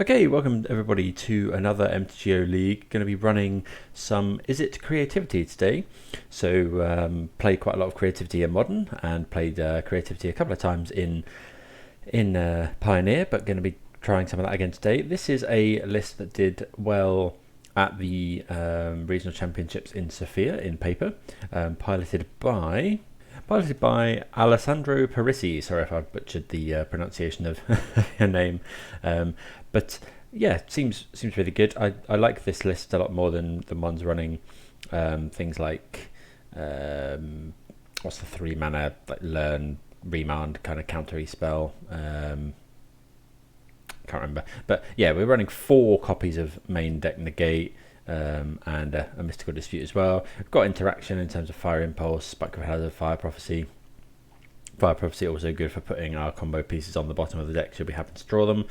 Okay, welcome everybody to another MTGO League. Going to be running some Izzet Creativity today. So played quite a lot of Creativity in Modern and played Creativity a couple of times in Pioneer, but going to be trying some of that again today. This is a list that did well at the Regional Championships in Sofia in paper, piloted by Alessandro Parisi. Sorry if I butchered the pronunciation of your name, but yeah, seems really good. I like this list a lot more than the ones running things like what's the 3 mana like learn remand kind of countery spell. Can't remember, but yeah, we're running 4 copies of main deck Negate. And a Mystical Dispute as well. We've got interaction in terms of Fire Impulse, Spikefield Hazard, Fire Prophecy. Fire Prophecy also good for putting our combo pieces on the bottom of the deck should we happen to draw them.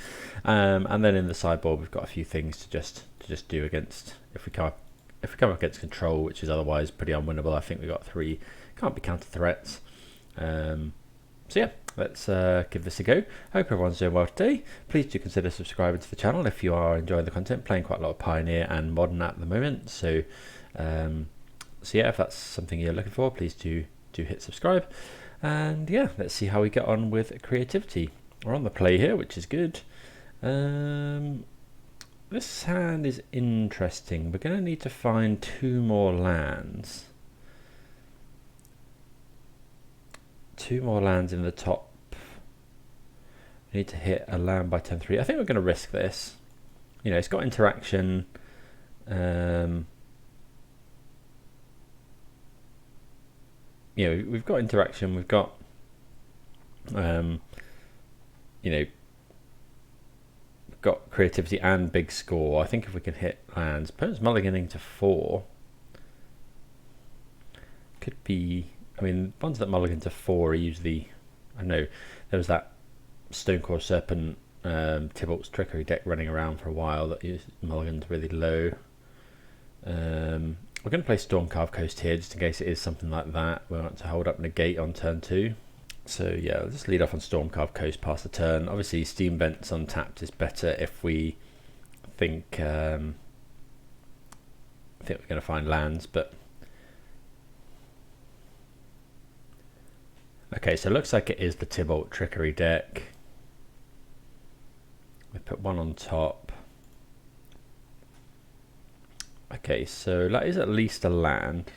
And then in the sideboard we've got a few things to just do against if we come up against control, which is otherwise pretty unwinnable. I think we've got 3 can't be counter threats. So yeah, let's give this a go. Hope everyone's doing well today. Please do consider subscribing to the channel if you are enjoying the content. Playing quite a lot of Pioneer and Modern at the moment, so yeah, if that's something you're looking for, please do hit subscribe. And yeah, let's see how we get on with Creativity. We're on the play here, which is good. This hand is interesting. We're going to need to find 2 more lands. 2 more lands in the top. We need to hit a land by 10-3. I think we're going to risk this. You know, it's got interaction. You know, we've got interaction. We've got, you know, we've got Creativity and big score. I think if we can hit lands, opponent's mulliganing to 4. Could be. I mean, ones that mulligan to 4 are usually, I know, there was that Stonecore Serpent Tybalt's Trickery deck running around for a while that used mulligans really low. We're going to play Stormcarved Coast here just in case it is something like that. We want to hold up Negate on turn 2. So yeah, I'll just lead off on Stormcarved Coast past the turn. Obviously Steam Vents untapped is better if we think we're going to find lands, but okay, so it looks like it is the Tybalt Trickery deck. We put 1 on top. Okay, so that is at least a land,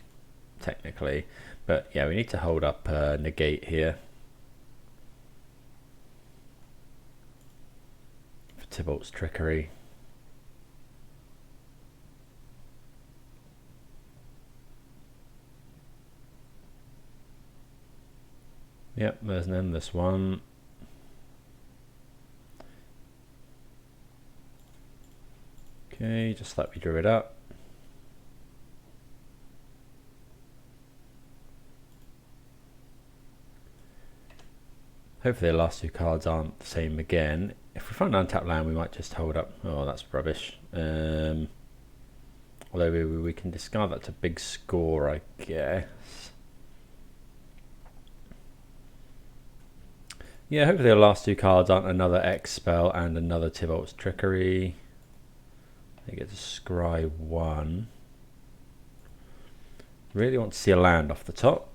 technically. But yeah, we need to hold up Negate here. For Tybalt's Trickery. Yep, there's an endless one. Okay, just like we drew it up. Hopefully the last 2 cards aren't the same again. If we find an untapped land, we might just hold up. Oh, that's rubbish. Although we can discard that to big score, I guess. Yeah, hopefully the last 2 cards aren't another X spell and another Tybalt's Trickery. I get to scry 1. Really want to see a land off the top.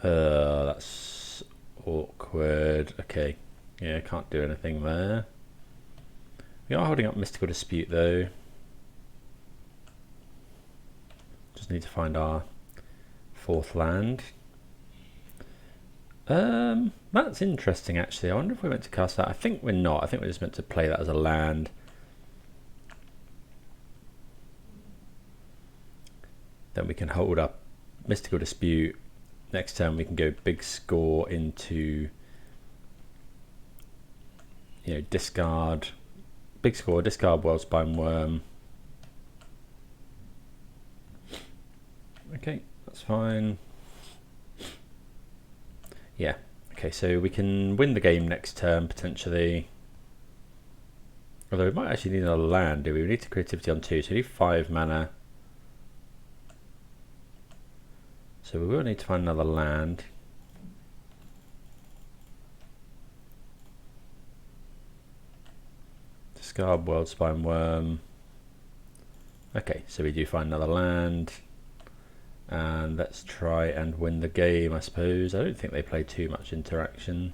That's awkward. Okay, yeah, can't do anything there. We are holding up Mystical Dispute though. Just need to find our 4th land. That's interesting actually. I wonder if we're meant to cast that. I think we're not. I think we're just meant to play that as a land. Then we can hold up Mystical Dispute. Next turn we can go big score into, you know, discard big score, discard Worldspine Wurm. Okay, that's fine. Yeah, okay, so we can win the game next turn potentially. Although we might actually need another land, do we? We need to Creativity on 2, so we need 5 mana. So we will need to find another land. Discard Worldspine Wurm. Okay, so we do find another land. And let's try and win the game, I suppose. I don't think they play too much interaction.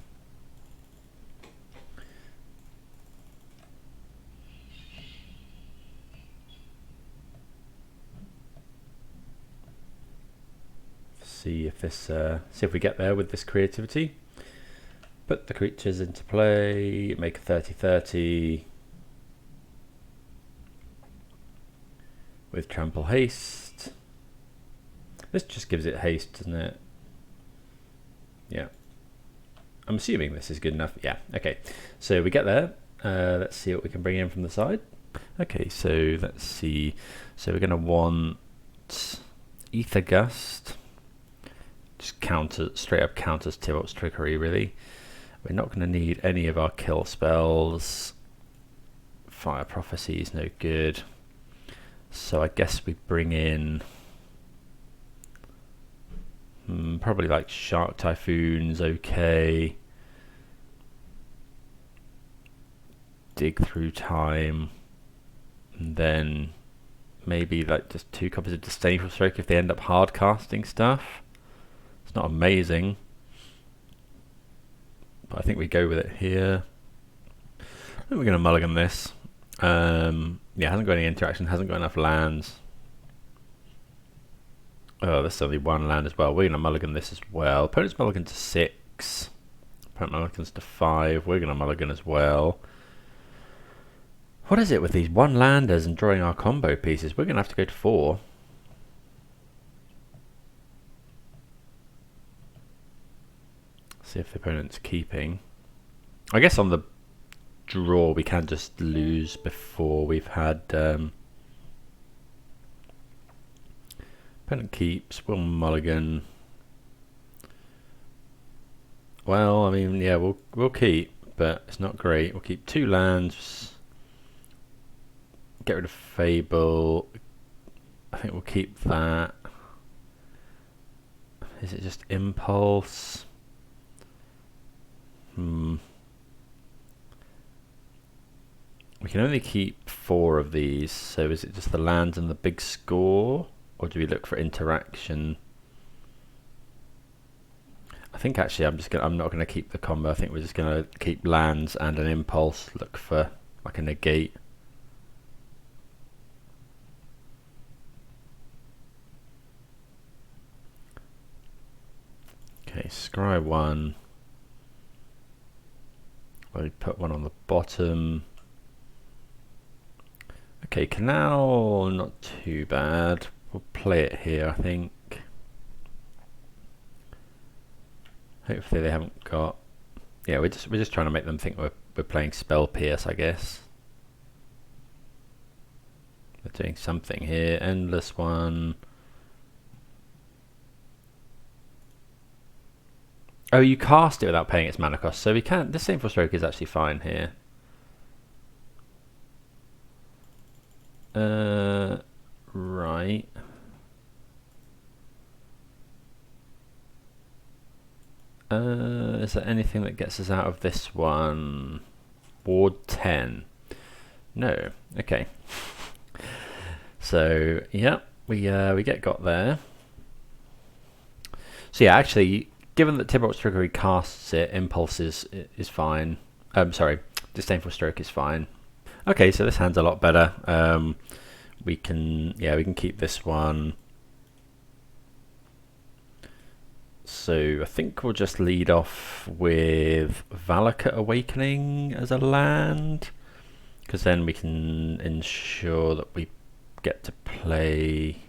See if we get there with this creativity. Put the creatures into play, make a 30/30 with trample haste. This just gives it haste, doesn't it? Yeah. I'm assuming this is good enough. Yeah, okay. So we get there. Let's see what we can bring in from the side. Okay, so let's see. So we're going to want Aether Gust. Just straight up counters Tivolt's trickery, really. We're not going to need any of our kill spells. Fire Prophecy is no good. So I guess we bring in probably like Shark Typhoon's okay. Dig Through Time. And then maybe like just 2 copies of Disdainful Stroke if they end up hard casting stuff. It's not amazing, but I think we go with it here. I think we're going to mulligan this. Yeah, hasn't got any interaction, hasn't got enough lands. Oh, there's only 1 land as well. We're going to mulligan this as well. Opponent's mulligan to 6. Opponent mulligans to 5. We're going to mulligan as well. What is it with these 1-landers and drawing our combo pieces? We're going to have to go to 4. See if the opponent's keeping. I guess on the draw we can just lose before we've had opponent keeps, we'll mulligan. Well, I mean, yeah, we'll keep, but it's not great. We'll keep 2 lands. Get rid of Fable. I think we'll keep that. Is it just Impulse? We can only keep 4 of these, so is it just the lands and the big score, or do we look for interaction? I think actually I'm not gonna keep the combo. I think we're just gonna keep lands and an impulse, look for like a negate. Okay, scry 1. We put 1 on the bottom. Okay, Canal, not too bad. We'll play it here, I think. Hopefully they haven't got. Yeah, we're just trying to make them think we're playing Spell Pierce, I guess. They're doing something here. Endless one. Oh, you cast it without paying its mana cost, so we can't. Disdainful Stroke is actually fine here. Right. Is there anything that gets us out of this one? Ward 10. No. Okay. So yeah, we got there. So yeah, actually, given that Tivolt's trickery casts it, Impulse is fine. Sorry, Disdainful Stroke is fine. Okay, so this hand's a lot better. We can keep this one. So I think we'll just lead off with Valakut Awakening as a land, because then we can ensure that we get to play.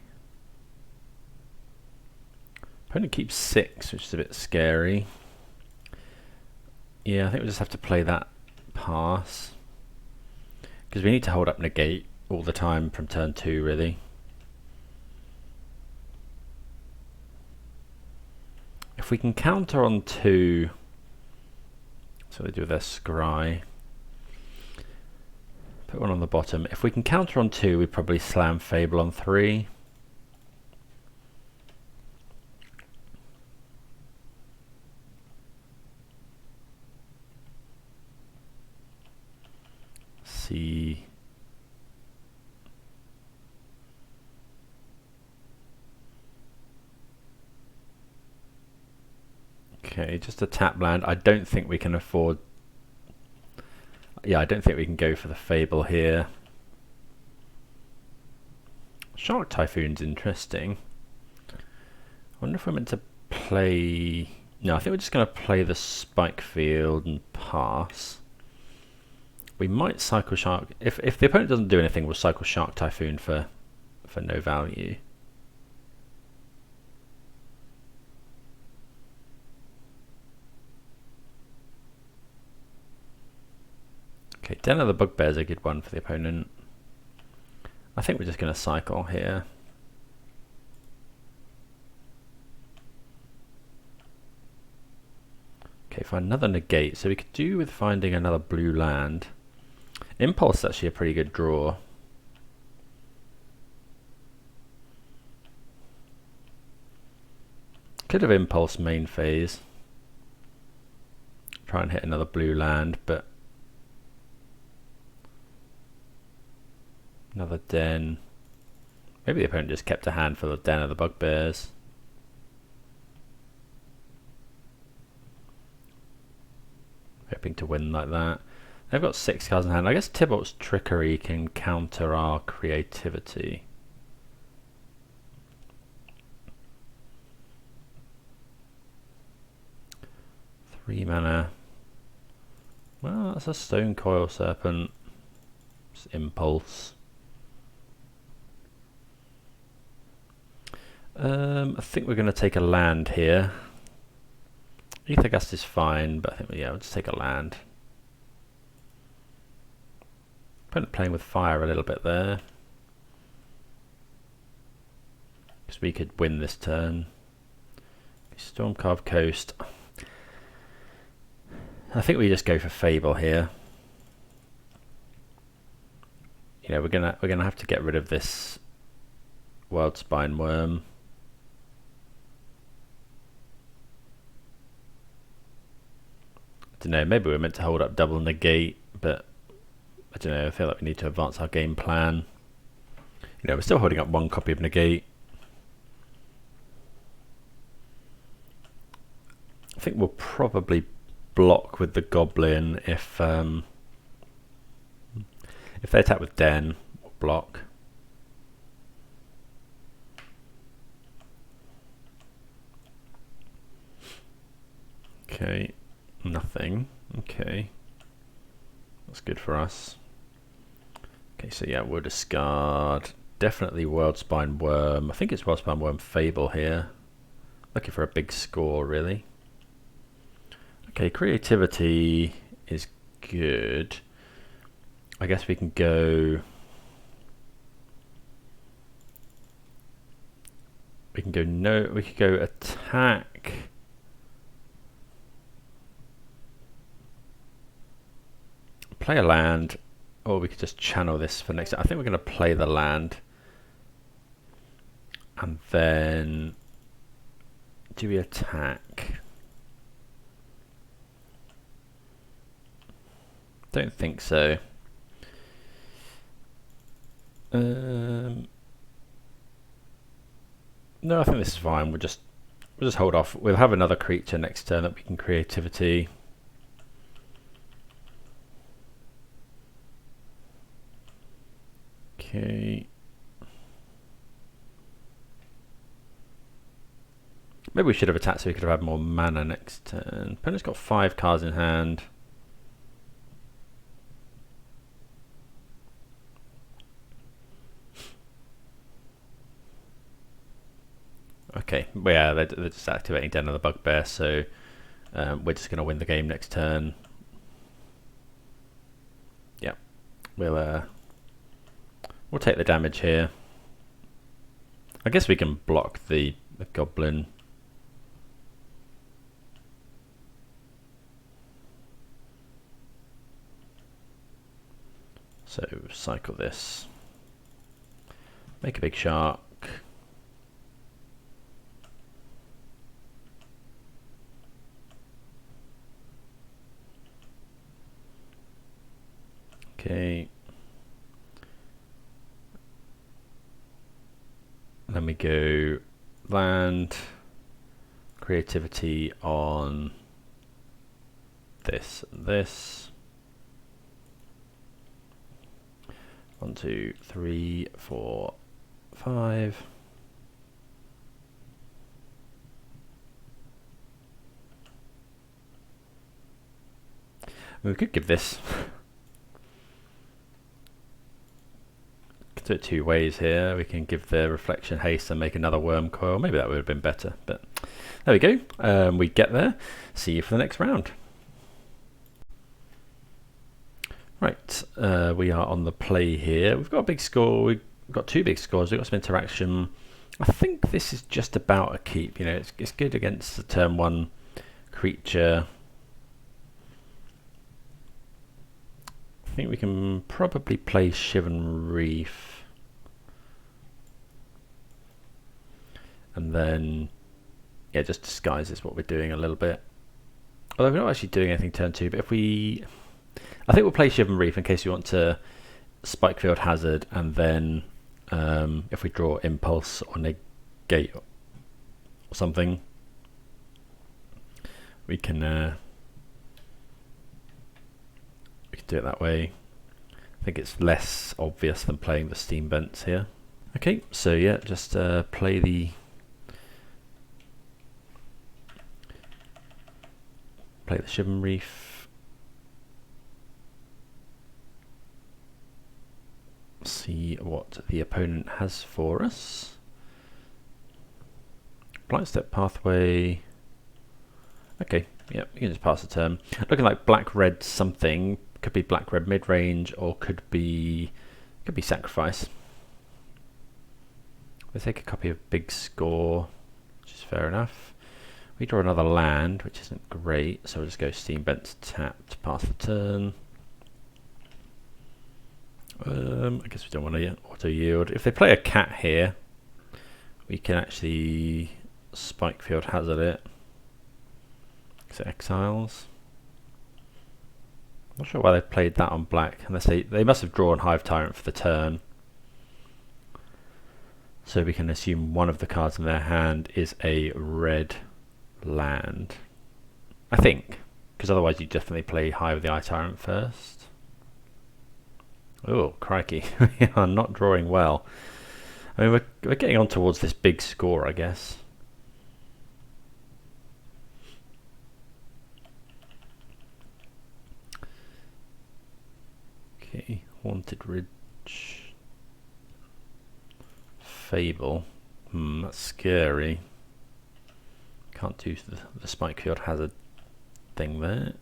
Opponent keeps 6, which is a bit scary. Yeah, I think we just have to play that pass, because we need to hold up Negate all the time from turn 2, really. If we can counter on 2, so they do their scry. Put 1 on the bottom. If we can counter on 2, we probably slam Fable on 3. see. Okay, just a tap land. I don't think we can afford. Yeah, I don't think we can go for the Fable here. Shark Typhoon's interesting. I wonder if we're meant to play. No, I think we're just going to play the Spikefield and pass. We might cycle Shark. If the opponent doesn't do anything, we'll cycle Shark Typhoon for no value. Okay, Den of the Bugbear's a good one for the opponent. I think we're just going to cycle here. Okay, find another negate. So we could do with finding another blue land. Impulse is actually a pretty good draw. Could have Impulse main phase. Try and hit another blue land, but another Den. Maybe the opponent just kept a hand for the Den of the Bugbears. Hoping to win like that. They've got 6 cards in hand. I guess Tybalt's Trickery can counter our creativity. Three mana. Well, that's a Stone Coil Serpent. It's Impulse. I think we're going to take a land here. Aether Gust is fine, but I think, yeah, we'll just take a land. Playing with fire a little bit there. Because we could win this turn. Stormcarved Coast. I think we just go for Fable here. You know, we're gonna have to get rid of this Worldspine Wurm. I don't know, maybe we're meant to hold up double negate, but I don't know, I feel like we need to advance our game plan. You know, we're still holding up one copy of negate. I think we'll probably block with the Goblin if they attack with Den, we'll block. Okay. Nothing. Okay. That's good for us. Okay, so yeah, we'll discard. Definitely Worldspine Wurm. I think it's Worldspine Wurm Fable here. Looking for a big score, really. Okay, creativity is good. I guess we can go. We can go no. We could go attack. Play a land, or we could just channel this for next. I think we're going to play the land, and then do we attack? Don't think so. No, I think this is fine. We'll just hold off. We'll have another creature next turn that we can creativity. Okay. Maybe we should have attacked so we could have had more mana next turn. Opponent's got 5 cards in hand. Okay, well, yeah, they're just activating Den of the Bugbear, so we're just going to win the game next turn. Yeah, we'll take the damage here. I guess we can block the Goblin. So cycle this. Make a big shark. Okay, then we go land, creativity on this and this. 1, 2, 3, 4, 5. We could give this. Could do it two ways here. We can give the reflection haste and make another worm coil. Maybe that would have been better, but there we go. We get there. See you for the next round. Right, we are on the play here. We've got a big score. We've got two big scores. We've got some interaction. I think this is just about a keep. You know, it's good against the turn 1 creature. I think we can probably play Shivan Reef. And then, yeah, just disguises what we're doing a little bit. Although we're not actually doing anything turn 2, but if we... I think we'll play Shivan Reef in case we want to Spikefield Hazard, and then if we draw Impulse or Negate or something, we can do it that way. I think it's less obvious than playing the Steam Vents here. Okay, so yeah, just play the Shivan Reef. See what the opponent has for us. Blind Step Pathway. Okay, yeah, we can just pass the turn. Looking like black-red something. Could be black-red mid-range, or could be Sacrifice. We'll take a copy of Big Score, which is fair enough. We draw another land, which isn't great, so we'll just go Steam Vents tapped, pass the turn. I guess we don't want to auto yield. If they play a cat here, we can actually Spikefield Hazard it. So exiles. Not sure why they played that on black, unless they must have drawn Hive Tyrant for the turn. So we can assume one of the cards in their hand is a red land. I think, because otherwise you definitely play Hive the Eye Tyrant first. Oh, crikey. We are not drawing well. I mean, we're getting on towards this big score, I guess. Okay, Haunted Ridge. Fable. That's scary. Can't do the Spikefield Hazard thing there.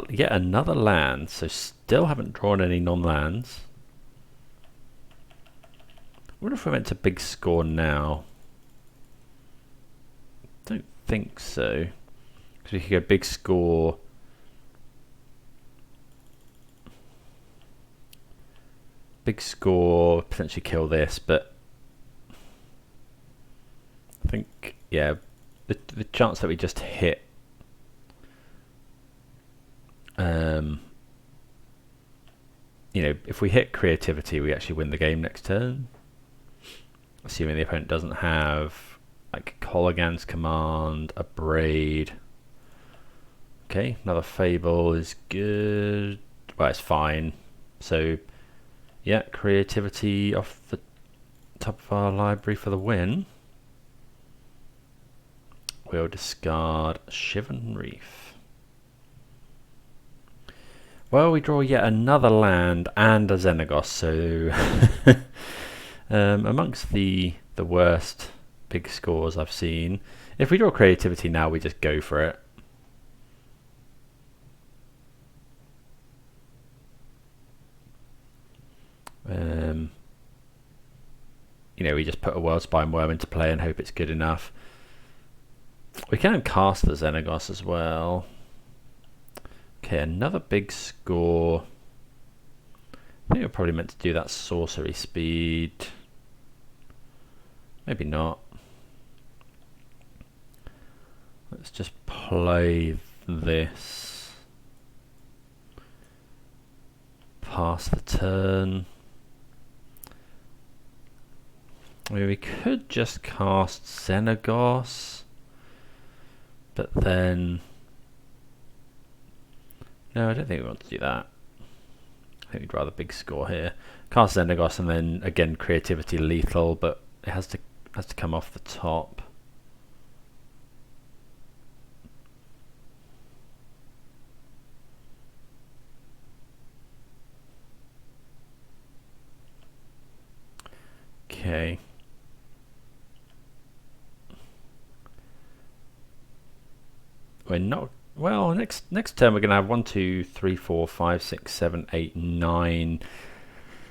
Yet another land, so still haven't drawn any non-lands. I wonder if we went to big score now. Don't think so. Because we could go big score. Big score, potentially kill this, but I think, yeah, the chance that we just hit you know, if we hit creativity, we actually win the game next turn. Assuming the opponent doesn't have like Colligan's Command, a Braid. Okay, another Fable is good. Well, it's fine. So, yeah, creativity off the top of our library for the win. We'll discard Shivan Reef. Well, we draw yet another land and a Xenagos, so amongst the worst big scores I've seen. If we draw creativity now, we just go for it. You know, we just put a Worldspine Wurm into play and hope it's good enough. We can cast the Xenagos as well. Okay, another big score. I think we're probably meant to do that sorcery speed. Maybe not. Let's just play this. Pass the turn. I mean, we could just cast Xenagos, but then no, I don't think we want to do that. I think we'd rather big score here. Cast Xenagos and then again creativity lethal, but it has to come off the top. Okay. We're not well. Next turn we're gonna have 1, 2, 3, 4, 5, 6, 7, 8, 9,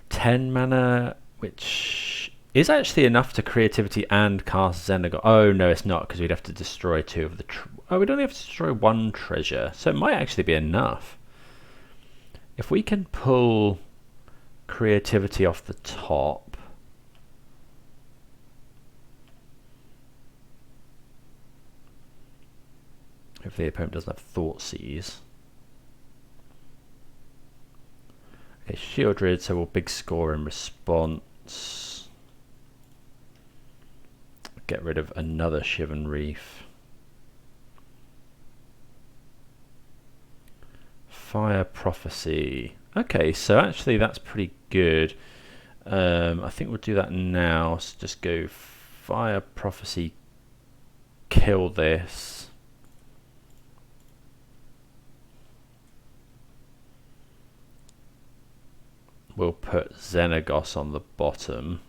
10 mana, which is actually enough to creativity and cast Xenagos. Oh no, it's not, because we'd have to destroy 2 of the. We'd only have to destroy 1 treasure, so it might actually be enough. If we can pull creativity off the top. If the opponent doesn't have Thoughtseize. Okay, Shieldred, so we'll big score in response. Get rid of another Shivan Reef. Fire Prophecy. Okay, so actually that's pretty good. I think we'll do that now. So just go Fire Prophecy, kill this. We'll put Xenagos on the bottom.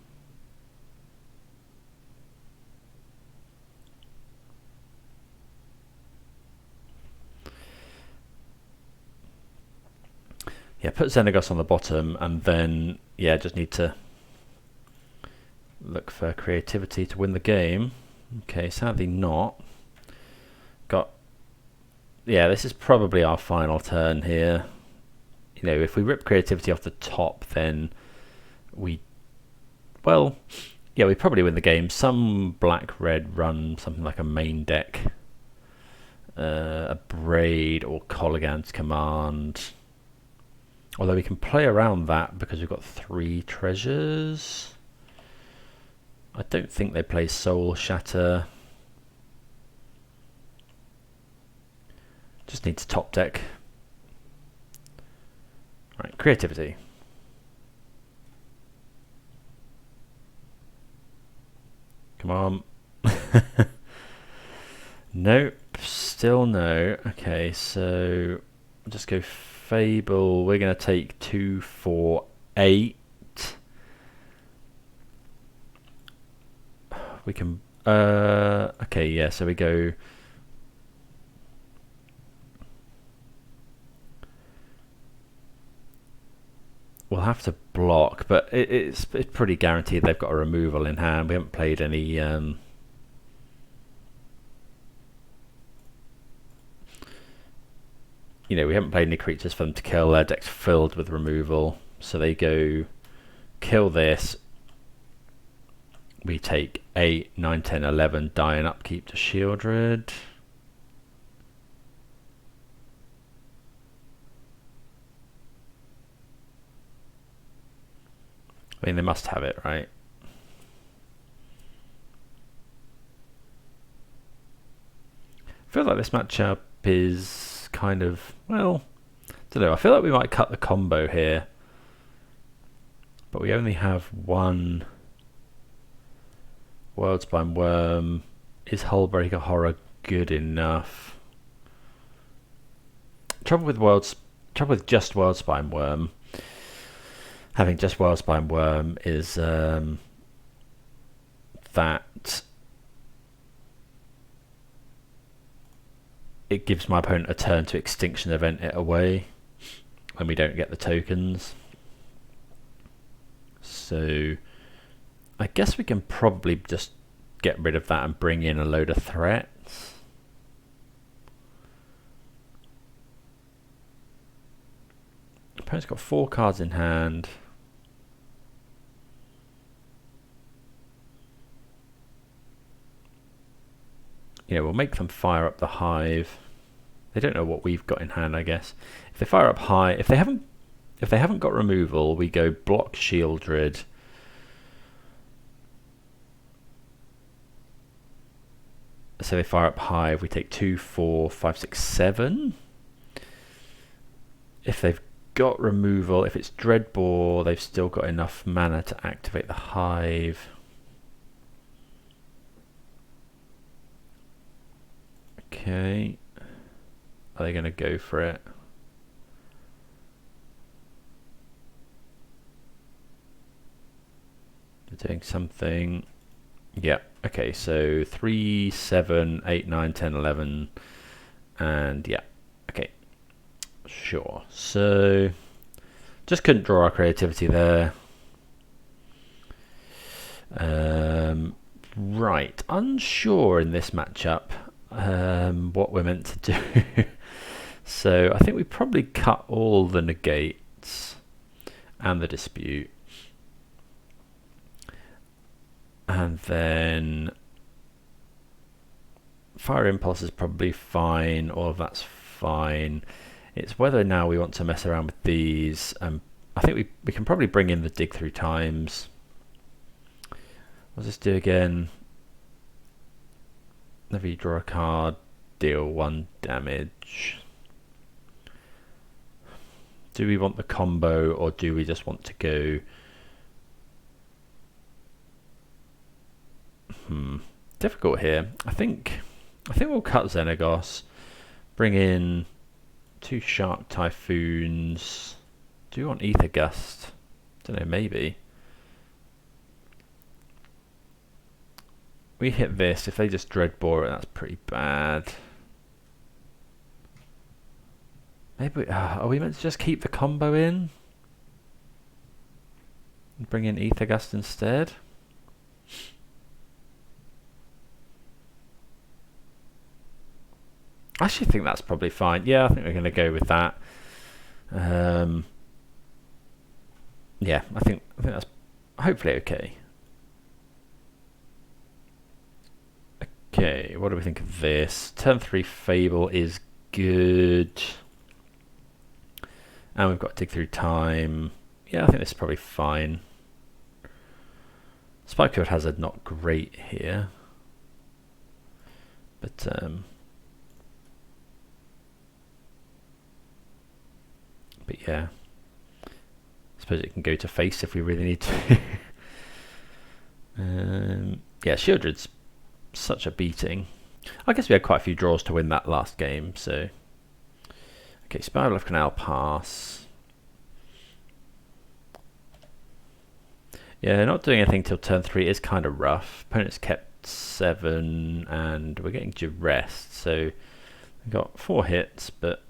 Yeah, put Xenagos on the bottom, and then yeah, just need to look for creativity to win the game. Okay, sadly not. Yeah, this is probably our final turn here. You know, if we rip creativity off the top, then we probably win the game. Some black-red run something like a main deck, a Braid or Colligan's Command. Although we can play around that because we've got 3 treasures. I don't think they play Soul Shatter. Just need to top deck. Right, creativity. Come on. Nope, still no. Okay, so I'll just go Fable. We're going to take 2, 4, 8. We can... okay, yeah, so we go... We'll have to block, but it's pretty guaranteed they've got a removal in hand. We haven't played any... you know, we haven't played any creatures for them to kill. Their deck's filled with removal. So they go kill this. We take 8, 9, 10, 11, die and upkeep to Shieldred. I mean, they must have it, right? I feel like this matchup is kind of, well, I don't know. I feel like we might cut the combo here. But we only have 1 Worldspine Wurm. Is Hullbreaker Horror good enough? Trouble with just Worldspine Wurm. Having just Worldspine Wurm is that it gives my opponent a turn to Extinction Event it away when we don't get the tokens. So I guess we can probably just get rid of that and bring in a load of threats. Opponent's got 4 cards in hand. You know, we'll make them fire up the hive. They don't know what we've got in hand, I guess. If they fire up high, if they haven't got removal, we go block Shieldred. So they fire up Hive. We take 2, 4, 5, 6, 7. If they've got removal, if it's Dreadbore, they've still got enough mana to activate the Hive. Okay. Are they going to go for it? They're doing something. Yeah. Okay, so 3, 7, 8, 9, 10, 11. And yeah. Okay. Sure. So just couldn't draw our creativity there. Right. Unsure in this matchup what we're meant to do. So I think we probably cut all the negates and the dispute. And then Fire Impulse is probably fine, all of that's fine. It's whether now we want to mess around with these. I think we can probably bring in the Dig Through Times. What's this do again? Whenever you draw a card, deal 1 damage. Do we want the combo, or do we just want to go... difficult here. I think we'll cut Xenagos, bring in 2 Shark Typhoons. Do you want Aether Gust? Don't know, maybe. We hit this. If they just Dreadbore it, that's pretty bad. Maybe are we meant to just keep the combo in and bring in Aether Gust instead? I actually think that's probably fine. Yeah, I think we're going to go with that. Yeah, I think that's hopefully okay. Okay, what do we think of this? Turn 3 Fable is good. And we've got Dig Through Time. Yeah, I think this is probably fine. Spikefield Hazard not great here. But yeah, I suppose it can go to face if we really need to. Yeah, Shieldred's such a beating. I guess we had quite a few draws to win that last game, so... Okay, Spirebluff Canal pass. Yeah, not doing anything till turn 3 is kind of rough. Opponent's kept 7, and we're getting duressed, so we've got 4 hits, but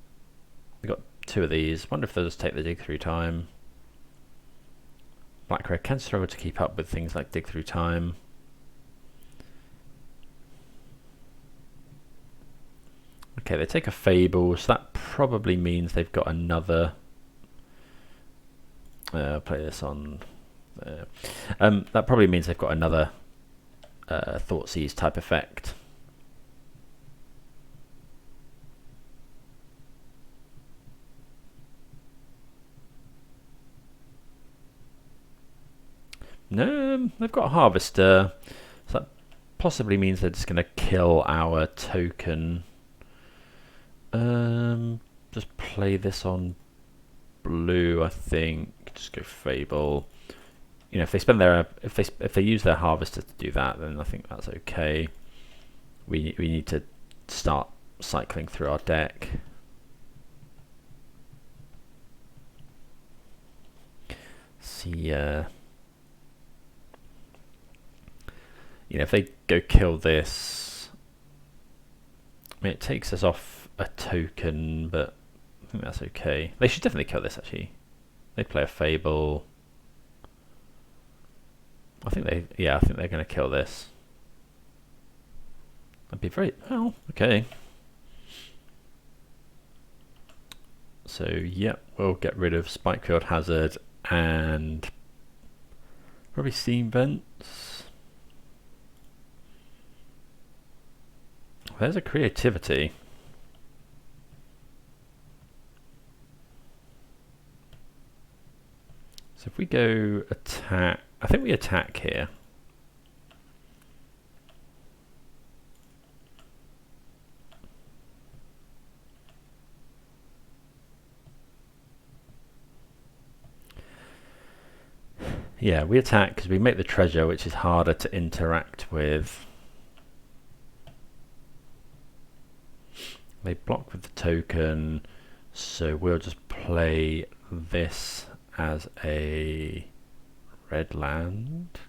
we've got 2 of these. Wonder if they'll just take the Dig Through Time. Black Red can struggle to keep up with things like Dig Through Time. Okay, they take a Fable, so that probably means they've got another... I'll play this on there. That probably means they've got another Thoughtseize type effect. No, they've got a Harvester, so that possibly means they're just going to kill our token. Just play this on blue, I think. Just go Fable. You know, if they spend their if they use their Harvester to do that, then I think that's okay. We need to start cycling through our deck. See, you know, if they go kill this, I mean, it takes us off a token, but I think that's okay. They should definitely kill this, actually. They play a Fable. I think they're going to kill this. That'd be very... well, okay. So, yeah, we'll get rid of Spikefield Hazard and probably Steam Vents. There's a creativity. So if we go attack, I think we attack here. Yeah, we attack because we make the treasure, which is harder to interact with. They block with the token, so we'll just play this as a red land.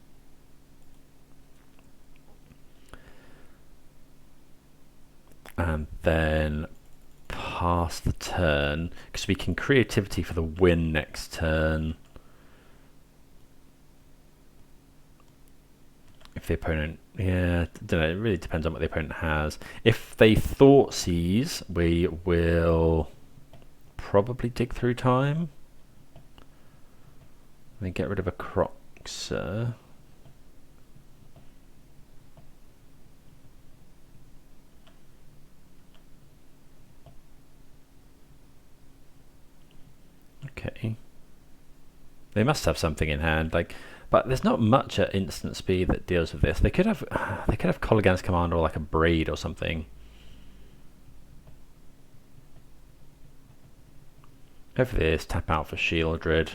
And then pass the turn, because we can creativity for the win next turn. If the opponent, yeah, I don't know, it really depends on what the opponent has. If they Thoughtseize, we will probably dig through time. Then get rid of a Croxer. Okay. They must have something in hand, like, but there's not much at instant speed that deals with this. They could have Kolaghan's Command or like a Braid or something. Over this, tap out for Shieldred.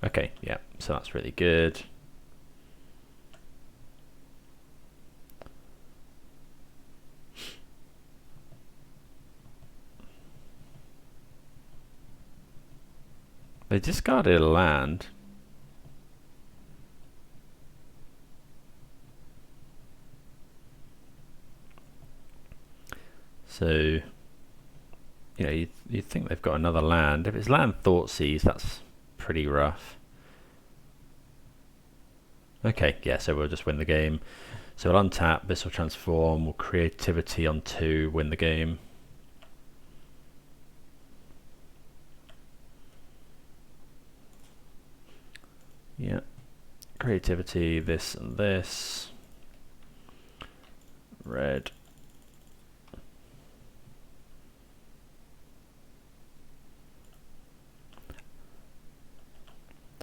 Okay, yeah, so that's really good. They discarded a land. So, you know, you'd think they've got another land. If it's land Thoughtseize, that's pretty rough. Okay, yeah, so we'll just win the game. So we'll untap, this will transform, we'll creativity on 2, win the game. Yeah, creativity, this and this. Red.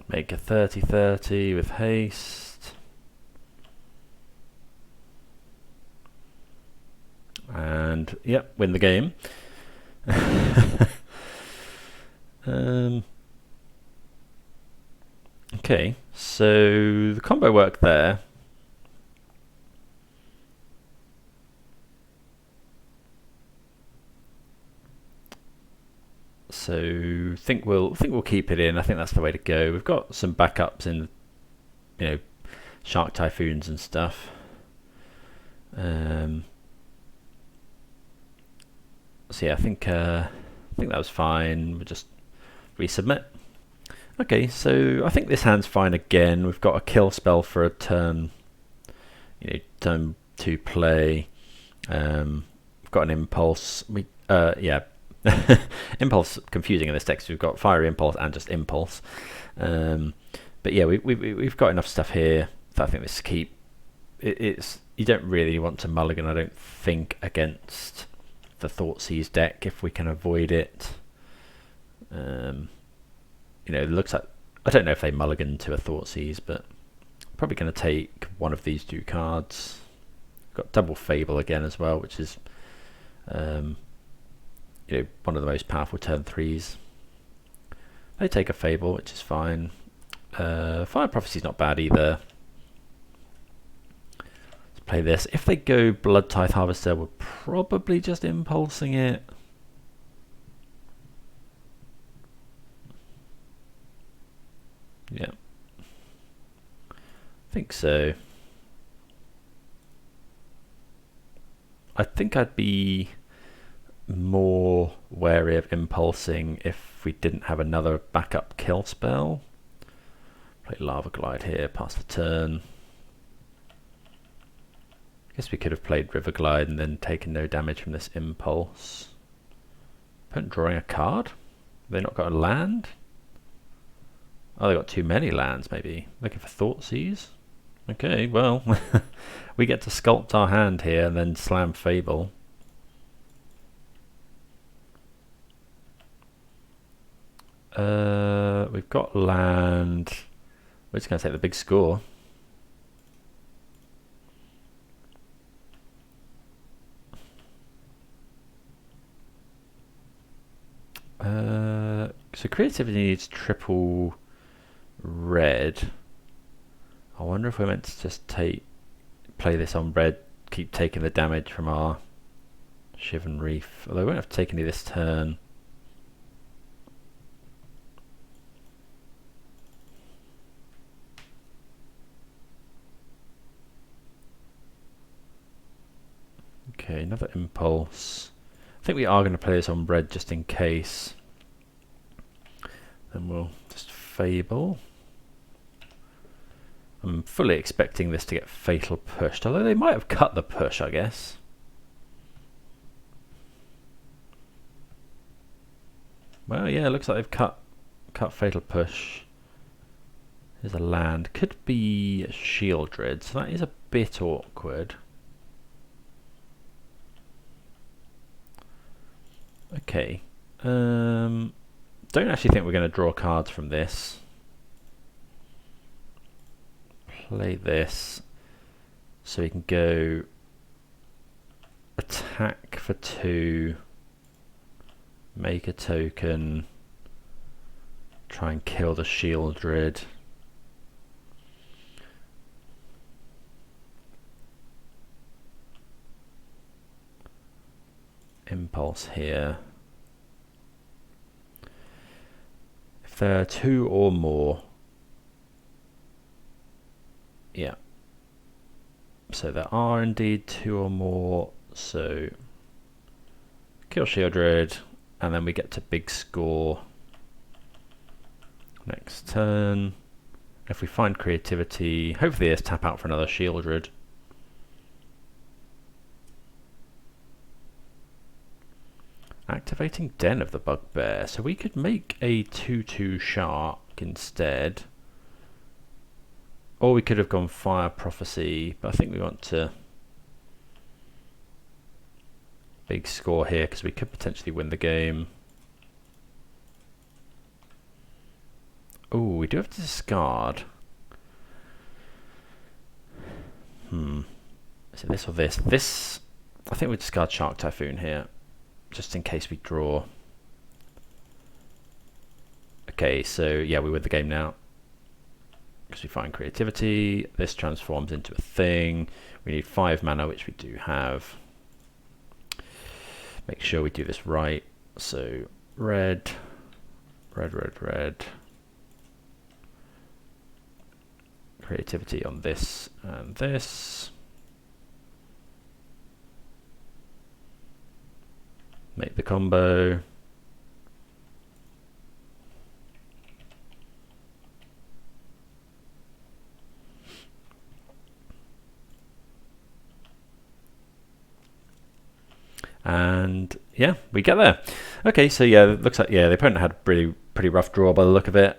Make a 30-30 with haste. And, yep, win the game. Okay, so the combo worked there. So think we'll keep it in. I think that's the way to go. We've got some backups in, you know, Shark Typhoons and stuff. So yeah, I think that was fine. We'll just resubmit. Okay, so I think this hand's fine again. We've got a kill spell for a turn, you know, turn 2 play. We've got an impulse. Yeah. Impulse confusing in this text. We've got Fiery Impulse and just Impulse, but yeah, we've got enough stuff here that I think this keep. It's you don't really want to mulligan, I don't think, against the Thoughtseize deck if we can avoid it. You know, it looks like, I don't know if they mulligan to a Thoughtseize, but probably going to take one of these 2 cards. Got double Fable again as well, which is you know, one of the most powerful turn 3s. They take a Fable, which is fine. Fire Prophecy's not bad either. Let's play this. If they go Blood Tithe Harvester, we're probably just impulsing it. Yeah. I think so. I think I'd be more wary of impulsing if we didn't have another backup kill spell. Play Lava Glide here, pass the turn. I guess we could have played Riverglide and then taken no damage from this impulse. Opponent drawing a card? Have they not got a land? Oh, they got too many lands maybe. Looking for Thoughtseize? Okay, well, we get to sculpt our hand here and then slam Fable. We've got land. We're just going to take the big score. So creativity needs triple red. I wonder if we're meant to just play this on red, keep taking the damage from our Shivan Reef. Although we won't have to take any this turn. Okay, another impulse. I think we are going to play this on red just in case. Then we'll just Fable. I'm fully expecting this to get fatal pushed, although they might have cut the push, I guess. Well, yeah, it looks like they've cut fatal push. There's a land. Could be a Shield Dread, so that is a bit awkward. Okay. Don't actually think we're going to draw cards from this. Play this so we can go attack for 2, make a token, try and kill the Shield Dread. Impulse here. If there are 2 or more, yeah. So there are indeed 2 or more. So kill Shield Dread, and then we get to big score next turn. If we find creativity, hopefully let's tap out for another Shield Dread. Activating Den of the Bugbear, so we could make a 2/2 Shark instead. Or we could have gone Fire Prophecy, but I think we want to big score here because we could potentially win the game. Oh, we do have to discard. Is it this or this? This, I think we discard Shark Typhoon here, just in case we draw. Okay, so yeah, we win the game now. Because we find creativity, this transforms into a thing. We need 5 mana, which we do have. Make sure we do this right. So red, red, red, red. Creativity on this and this. Make the combo. And yeah, we get there. Okay, so yeah, it looks like the opponent had a pretty rough draw by the look of it.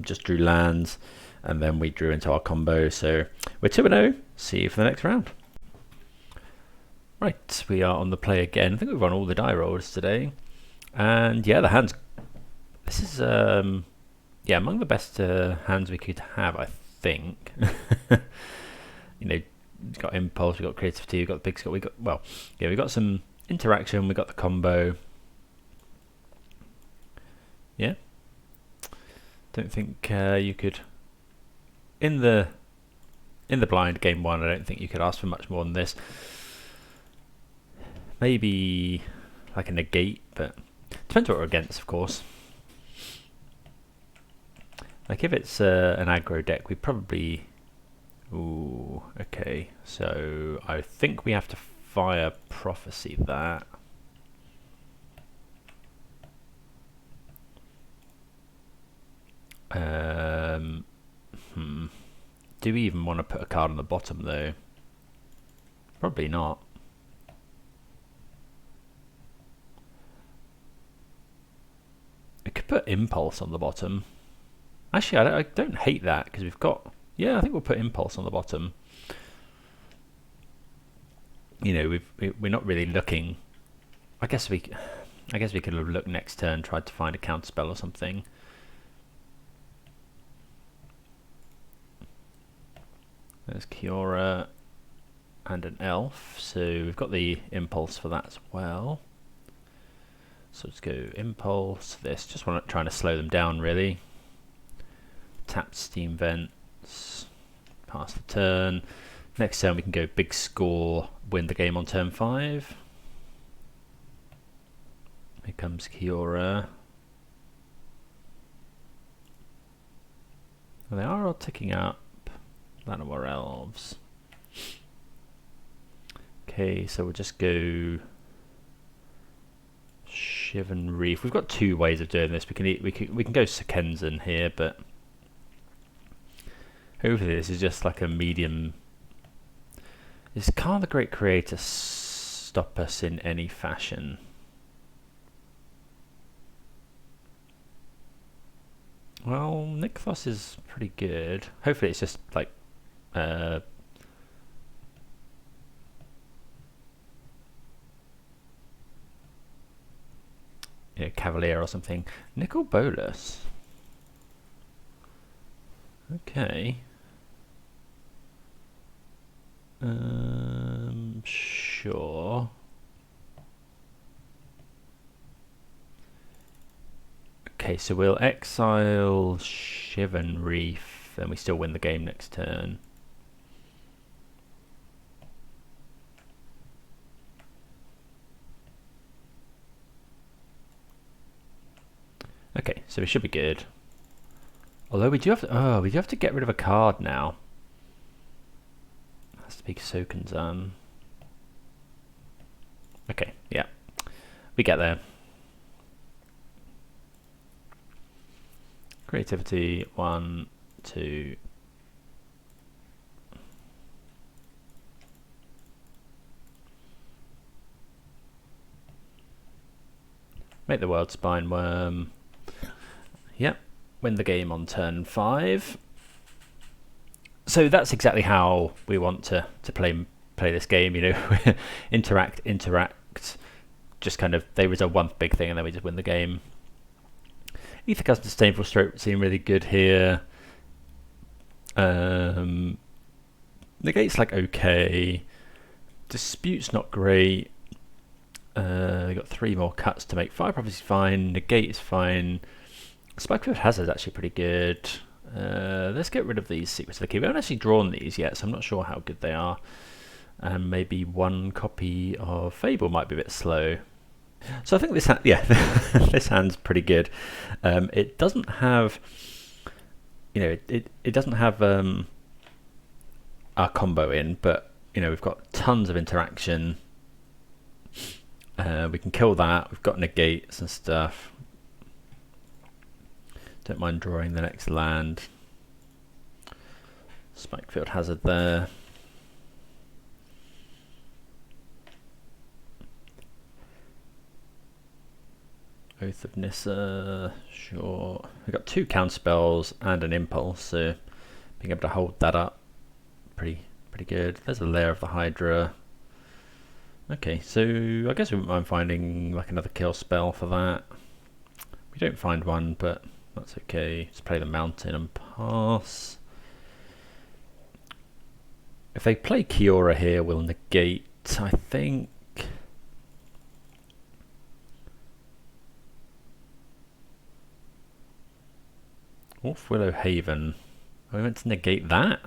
Just drew lands, and then we drew into our combo. So we're 2-0. See you for the next round. Right, we are on the play again. I think we've run all the die rolls today, and yeah, the hands. This is among the best hands we could have, I think. We've got impulse, we've got creativity, we've got big score, we've got some interaction, we got the combo. Yeah, don't think you could in the blind game 1. I don't think you could ask for much more than this. Maybe like a negate, but depends what we're against, of course. Like if it's an aggro deck, we probably. Ooh, okay. So I think we have to Fire Prophecy that. Do we even want to put a card on the bottom though? Probably not. We could put Impulse on the bottom. Actually, I don't hate that because we've got. Yeah, I think we'll put Impulse on the bottom. We're not really looking. I guess we could have looked next turn, tried to find a counterspell or something. There's Kiora and an elf, so we've got the impulse for that as well. So let's go Impulse, this, just trying to slow them down really. Tap Steam Vents, pass the turn. Next turn we can go big score, win the game on turn 5. Here comes Kiora. Well, they are all ticking up. Llanowar Elves. Okay, so we'll just go Shivan Reef. We've got 2 ways of doing this. We can go Sokenzan here, but hopefully this is just like a medium. Can't the Great Creator stop us in any fashion? Well, Nykthos is pretty good. Hopefully it's just like Cavalier or something. Nicol Bolas. Okay. Sure. Okay, so we'll exile Shivan Reef, and we still win the game next turn. Okay, so we should be good. Although we do have to, we do have to get rid of a card now. Has to be Sokenzan. Okay, yeah, we get there. Creativity 1, 2. Make the Worldspine Wurm. Yep, win the game on turn 5. So that's exactly how we want to play this game. You know, interact. Just kind of they resolve one big thing and then we just win the game. Aether Gust, Disdainful Stroke seem really good here. Negate's like okay. Dispute's not great. They got 3 more cuts to make. Fire Prophecy's fine. Negate is fine. Spikefield Hazard is actually pretty good. Let's get rid of these Secrets of the Key. We haven't actually drawn these yet, so I'm not sure how good they are. And maybe 1 copy of Fable might be a bit slow. So I think this this hand's pretty good. It doesn't have, you know, it doesn't have our combo in, but you know we've got tons of interaction. We can kill that. We've got negates and stuff. Don't mind drawing the next land. Spikefield Hazard there. Oath of Nissa, sure. We've got 2 counterspells and an impulse, so being able to hold that up, pretty good. There's a layer of the Hydra. Okay, so I guess we wouldn't mind finding like another kill spell for that. We don't find one, but that's okay. Just play the mountain and pass. If they play Kiora here, we'll negate, I think. Wolf Willow Haven. Are we meant to negate that?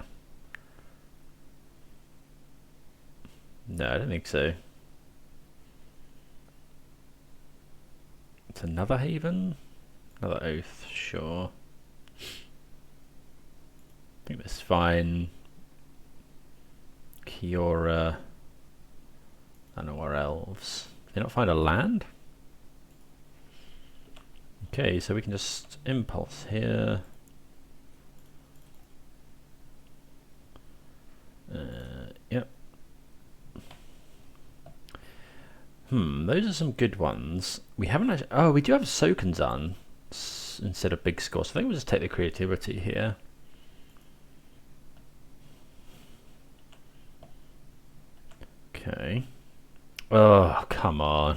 No, I don't think so. It's another Haven? Another Oath, sure. I think that's fine. Kiora. Llanowar Elves. Did they not find a land? Okay, so we can just impulse here. Yep. Those are some good ones. We haven't actually. Oh, we do have Sokenzan instead of big score. So I think we'll just take the creativity here. Okay. Oh, come on.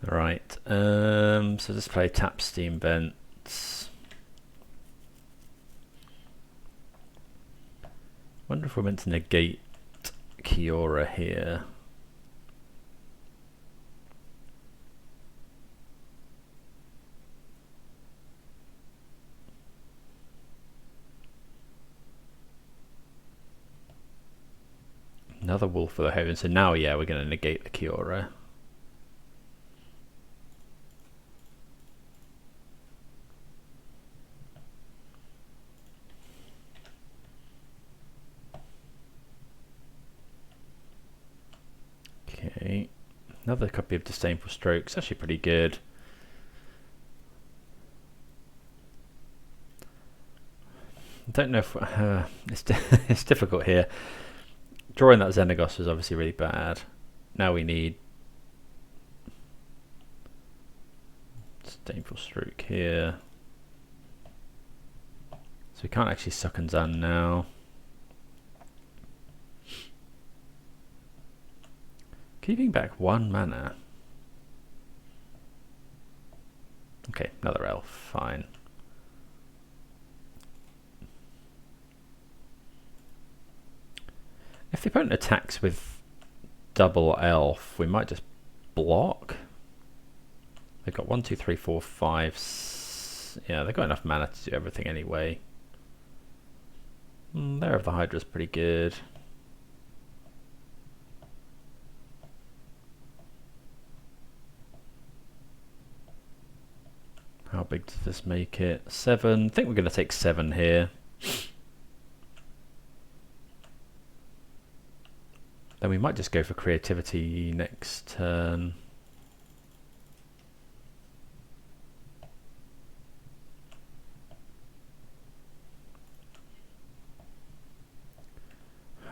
Right, so let's play Tap Steam Vents. Wonder if we're meant to negate Kiora here. Another Wolf of the Haven. So now, yeah, we're going to negate the Kiora. Okay. Another copy of Disdainful Stroke. It's actually pretty good. I don't know if it's difficult here. Drawing that Xenagos was obviously really bad. Now we need Disdainful Stroke here. So we can't actually Sokenzan now. Keeping back 1 mana. Okay, another elf, fine. If the opponent attacks with double elf, we might just block. They've got 1, 2, 3, 4, 5. Yeah, they've got enough mana to do everything anyway. There of the Hydra's pretty good. How big does this make it? 7. I think we're going to take 7 here. Then we might just go for creativity next turn.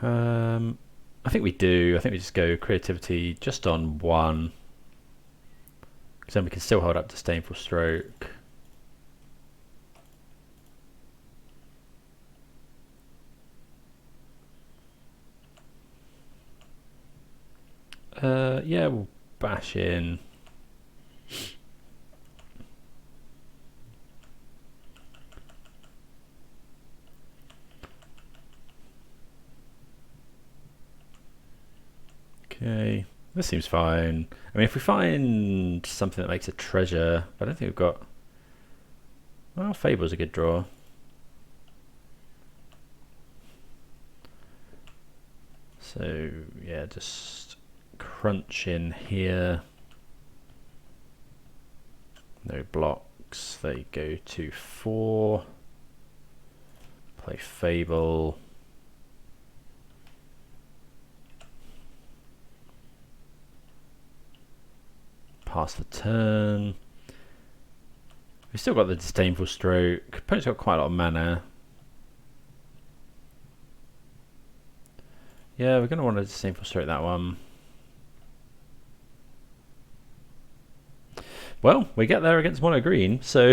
I think we do. I think we just go creativity just on 1. Because then we can still hold up Disdainful Stroke. Yeah, we'll bash in. Okay, this seems fine. I mean, if we find something that makes a treasure, I don't think we've got... Well, Fable's a good draw. So, yeah, just crunch in here. No blocks. They go to 4. Play Fable. Pass the turn. We've still got the Disdainful Stroke. Opponent's got quite a lot of mana. Yeah, we're going to want to Disdainful Stroke that one. Well, we get there against mono green, so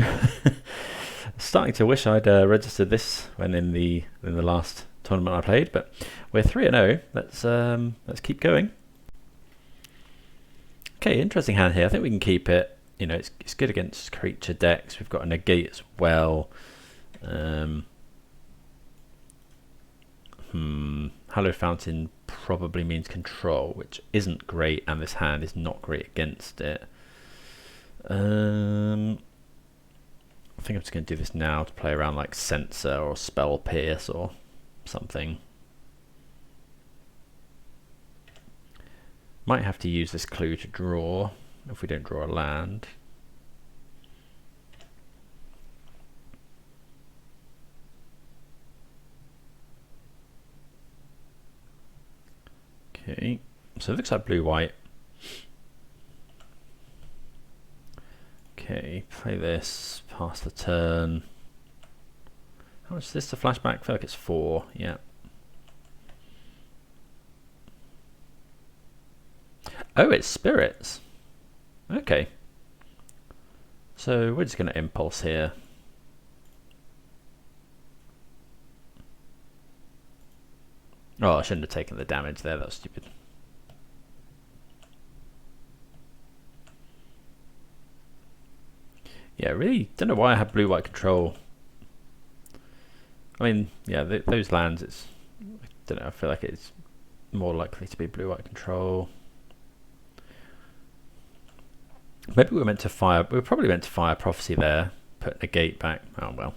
starting to wish I'd registered this when in the last tournament I played, but we're 3-0. Let's keep going. Okay, interesting hand here. I think we can keep it. You know, it's good against creature decks. We've got a negate as well. Hollow Fountain probably means control, which isn't great, and this hand is not great against it. I think I'm just going to do this now to play around like Censor or Spell Pierce or something. Might have to use this clue to draw if we don't draw a land. Okay, so it looks like blue-white. Okay, play this, pass the turn. How much is this to flashback? I feel like it's 4, yeah. Oh, it's spirits. Okay. So we're just going to impulse here. Oh, I shouldn't have taken the damage there. That was stupid. Yeah, really don't know why I have blue-white control. I mean, yeah, those lands, I don't know, I feel like it's more likely to be blue-white control. Maybe we were meant to fire. We were probably meant to fire Prophecy there. Put Negate back. Oh well,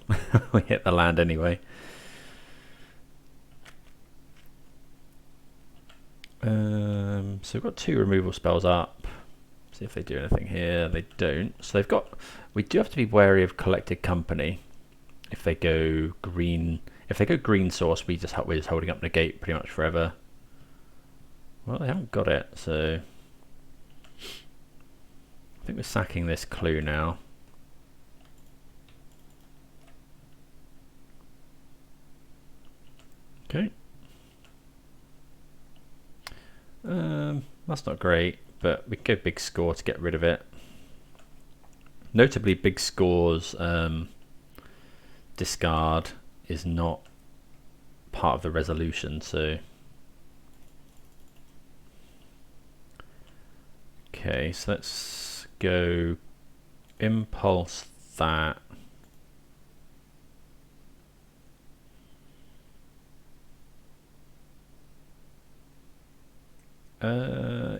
we hit the land anyway. So we've got 2 removal spells up. See if they do anything here. They don't. So they've got. We do have to be wary of Collected Company. If they go green, source, we're just holding up Negate pretty much forever. Well, they haven't got it, so I think we're sacking this clue now. Okay. That's not great, but we can go big score to get rid of it. Notably, big scores discard is not part of the resolution, so okay, so let's go impulse that.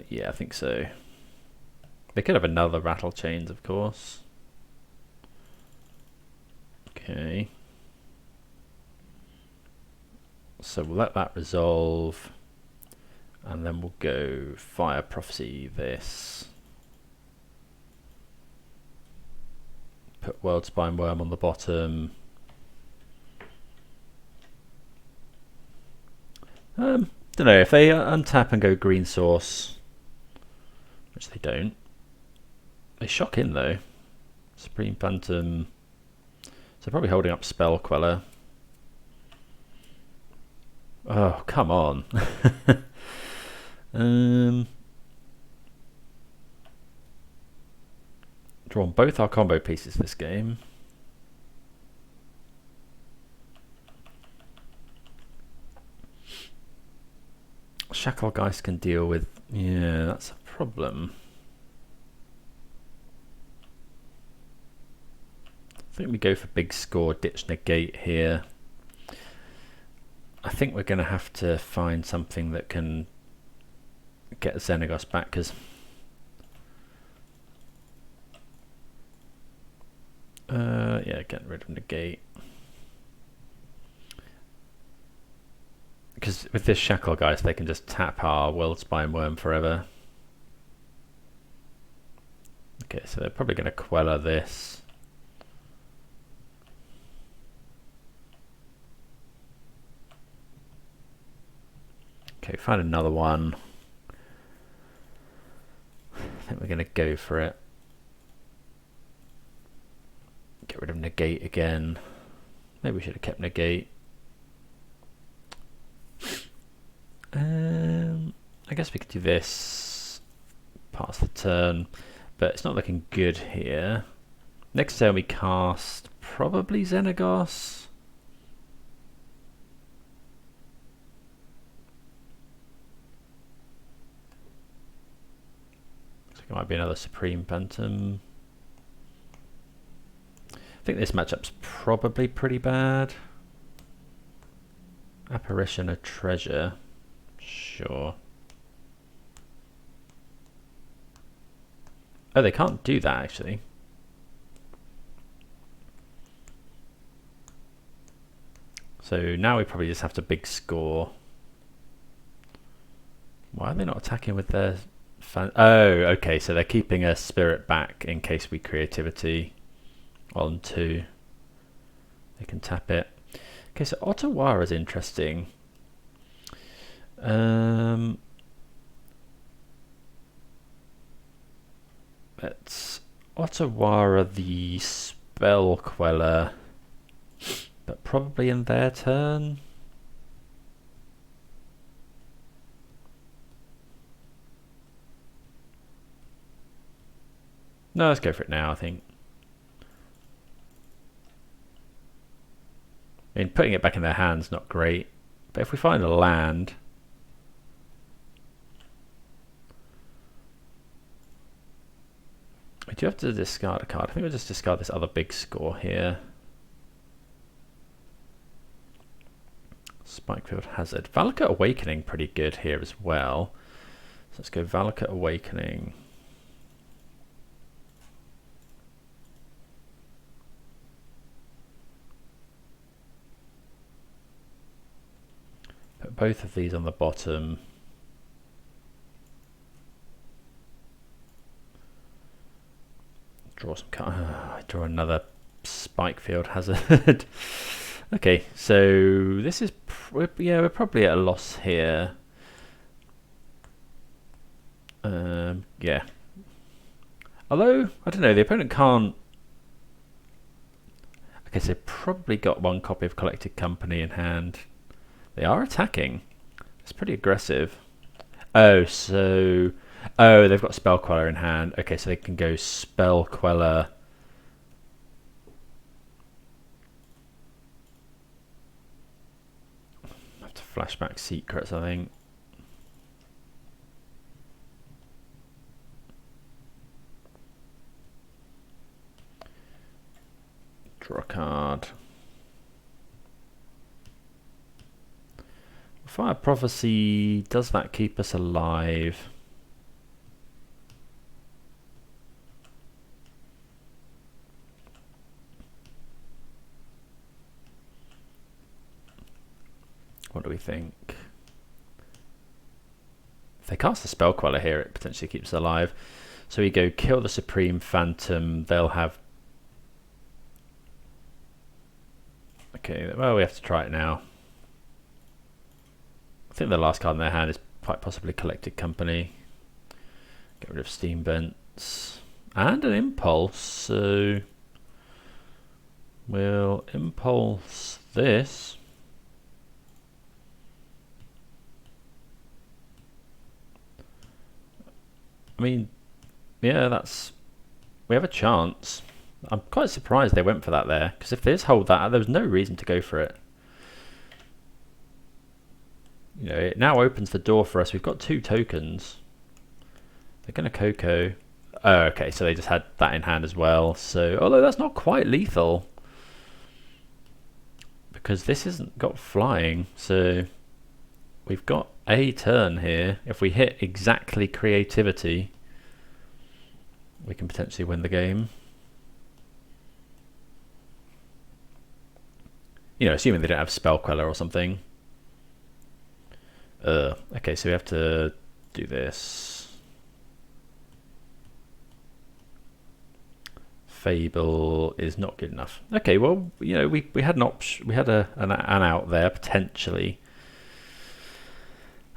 Yeah, I think so. They could have another Rattle Chains, of course. Okay. So we'll let that resolve. And then we'll go Fire Prophecy this. Put Worldspine Wurm on the bottom. Don't know, if they untap and go green source, which they don't. They shock in though. Supreme Phantom. So probably holding up Spell Queller. Oh, come on. Drawn both our combo pieces this game. Shacklegeist can deal with, yeah, that's a problem. I think we go for big score, ditch Negate here. I think we're going to have to find something that can get Xenagos back, because yeah, getting rid of Negate. Because with this Shacklegeist, they can just tap our Worldspine Wurm forever. Okay, so they're probably going to Queller this. Okay, find another one. I think we're going to go for it. Get rid of Negate again. Maybe we should have kept Negate. I guess we could do this, pass the turn, but it's not looking good here. Next turn we cast probably Xenagos. So it might be another Supreme Phantom. I think this matchup's probably pretty bad. Apparition of Treasure. Sure. Oh, they can't do that actually. So now we probably just have to big score. Why are they not attacking with their fan? Oh, okay, so they're keeping a spirit back in case we creativity on 2. They can tap it. Okay, so Otawara is interesting. Let's Otawara the Spell Queller, but probably in their turn. No, let's go for it now, I think. I mean, putting it back in their hands not great, but if we find a land, we do have to discard a card. I think we'll just discard this other big score here. Spikefield Hazard. Valakut Awakening pretty good here as well. So let's go Valakut Awakening. Put both of these on the bottom. Draw some cards. Draw another Spikefield Hazard. Okay, so this is we're probably at a loss here. Yeah. Although I don't know, the opponent can't. Okay, so they've probably got one copy of Collected Company in hand. They are attacking. It's pretty aggressive. Oh, so they've got Spell Queller in hand. Okay, so they can go Spell Queller. I have to flashback secrets, I think. Draw a card. Fire Prophecy, does that keep us alive? What do we think? If they cast a Spell Queller here, it potentially keeps us alive. So we go kill the Supreme Phantom. They'll have... Okay, well, we have to try it now. I think the last card in their hand is quite possibly Collected Company. Get rid of Steam Vents. And an Impulse, so... we'll Impulse this. I mean, yeah, that's... we have a chance. I'm quite surprised they went for that there, because if they just hold that, there was no reason to go for it. You know, it now opens the door for us. We've got 2 tokens. They're going to Coco. Oh, okay, so they just had that in hand as well. So, although that's not quite lethal, because this hasn't got flying. So we've got a turn here. If we hit exactly Creativity, we can potentially win the game. You know, assuming they don't have Spell Queller or something. Okay, so we have to do this. Fable is not good enough. Okay, well, you know, we had an option. We had an out there potentially.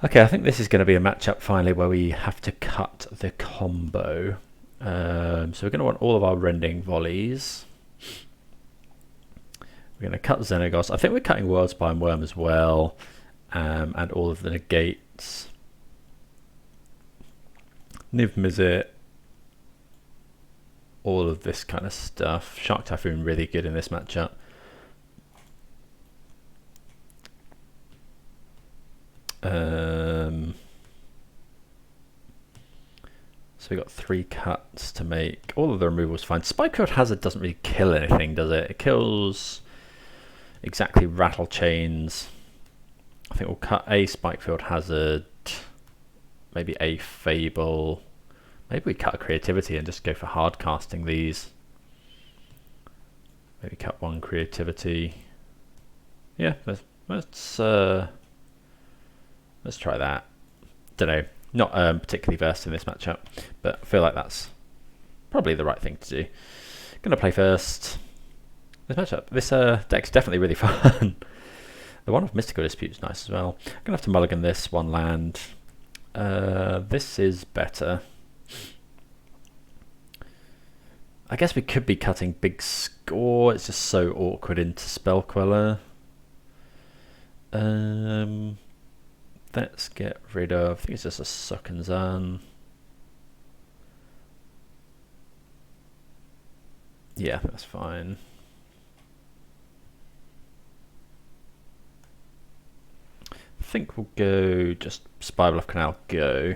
Okay, I think this is going to be a matchup finally where we have to cut the combo. So we're going to want all of our Rending Volleys. We're going to cut Xenagos. I think we're cutting Worldspine Wurm as well. And all of the negates. Niv-Mizzet. All of this kind of stuff. Shark Typhoon really good in this matchup. So we got 3 cuts to make. All of the removals fine. Spikefield Hazard doesn't really kill anything, does it? It kills exactly Rattle Chains. I think we'll cut a Spikefield Hazard, maybe a Fable. Maybe we cut a Creativity and just go for hard casting these. Maybe cut 1 Creativity. Yeah, let's try that. Don't know, not particularly versed in this matchup, but I feel like that's probably the right thing to do. Gonna play first. This matchup, this deck's definitely really fun. The one of Mystical Dispute is nice as well. I'm gonna have to mulligan this 1 land. This is better. I guess we could be cutting Big Score. It's just so awkward into Spell Queller. Let's get rid of, I think it's just a Sokenzan. Yeah, that's fine. I think we'll go just Spirebluff Canal go,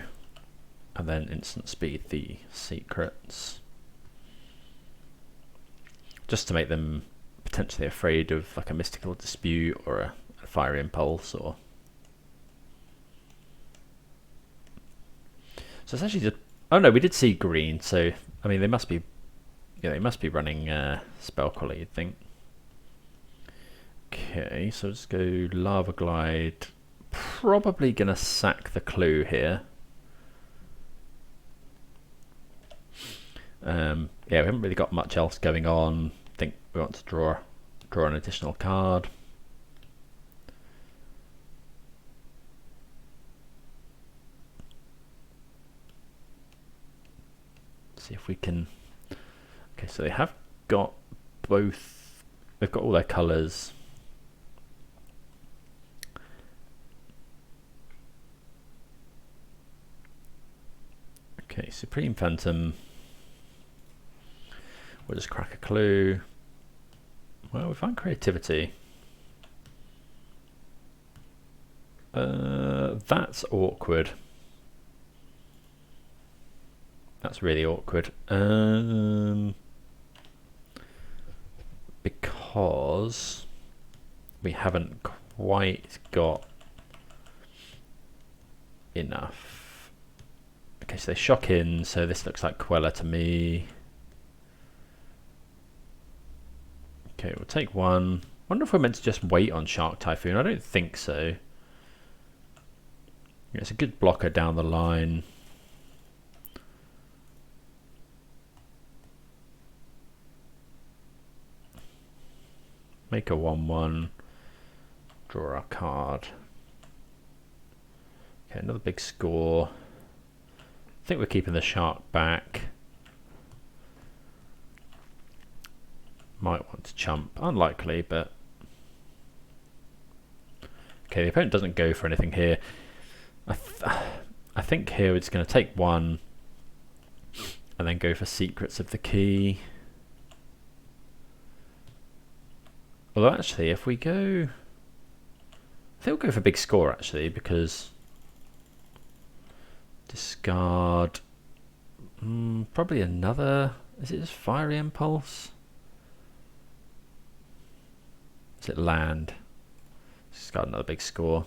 and then instant speed the secrets. Just to make them potentially afraid of like a Mystical Dispute or a Fiery Impulse or... So it's actually just... Oh no, we did see green, so I mean they must be... Yeah, they must be running Spell Queller, you'd think. Okay, so let's go Lava Glide. Probably gonna sack the clue here. yeah, we haven't really got much else going on. I think we want to draw an additional card. See if we can. Okay, so they have got both. They've got all their colours. Okay, Supreme Phantom. We'll just crack a clue. Well, we find creativity. That's awkward. That's really awkward. Because we haven't quite got enough. Okay, so they shock in, so this looks like Queller to me. Okay, we'll take one. Wonder if we're meant to just wait on Shark Typhoon. I don't think so. Yeah, it's a good blocker down the line. Make a 1/1. Draw our card. Okay, another big score. I think we're keeping the shark back. Might want to chump. Unlikely, but... Okay, the opponent doesn't go for anything here. I think here we're just going to take one and then go for Secrets of the Key. Although actually, if we go... I think we'll go for big score actually, because... Discard... probably another... Is it just Fiery Impulse? Is it land? Discard another big score.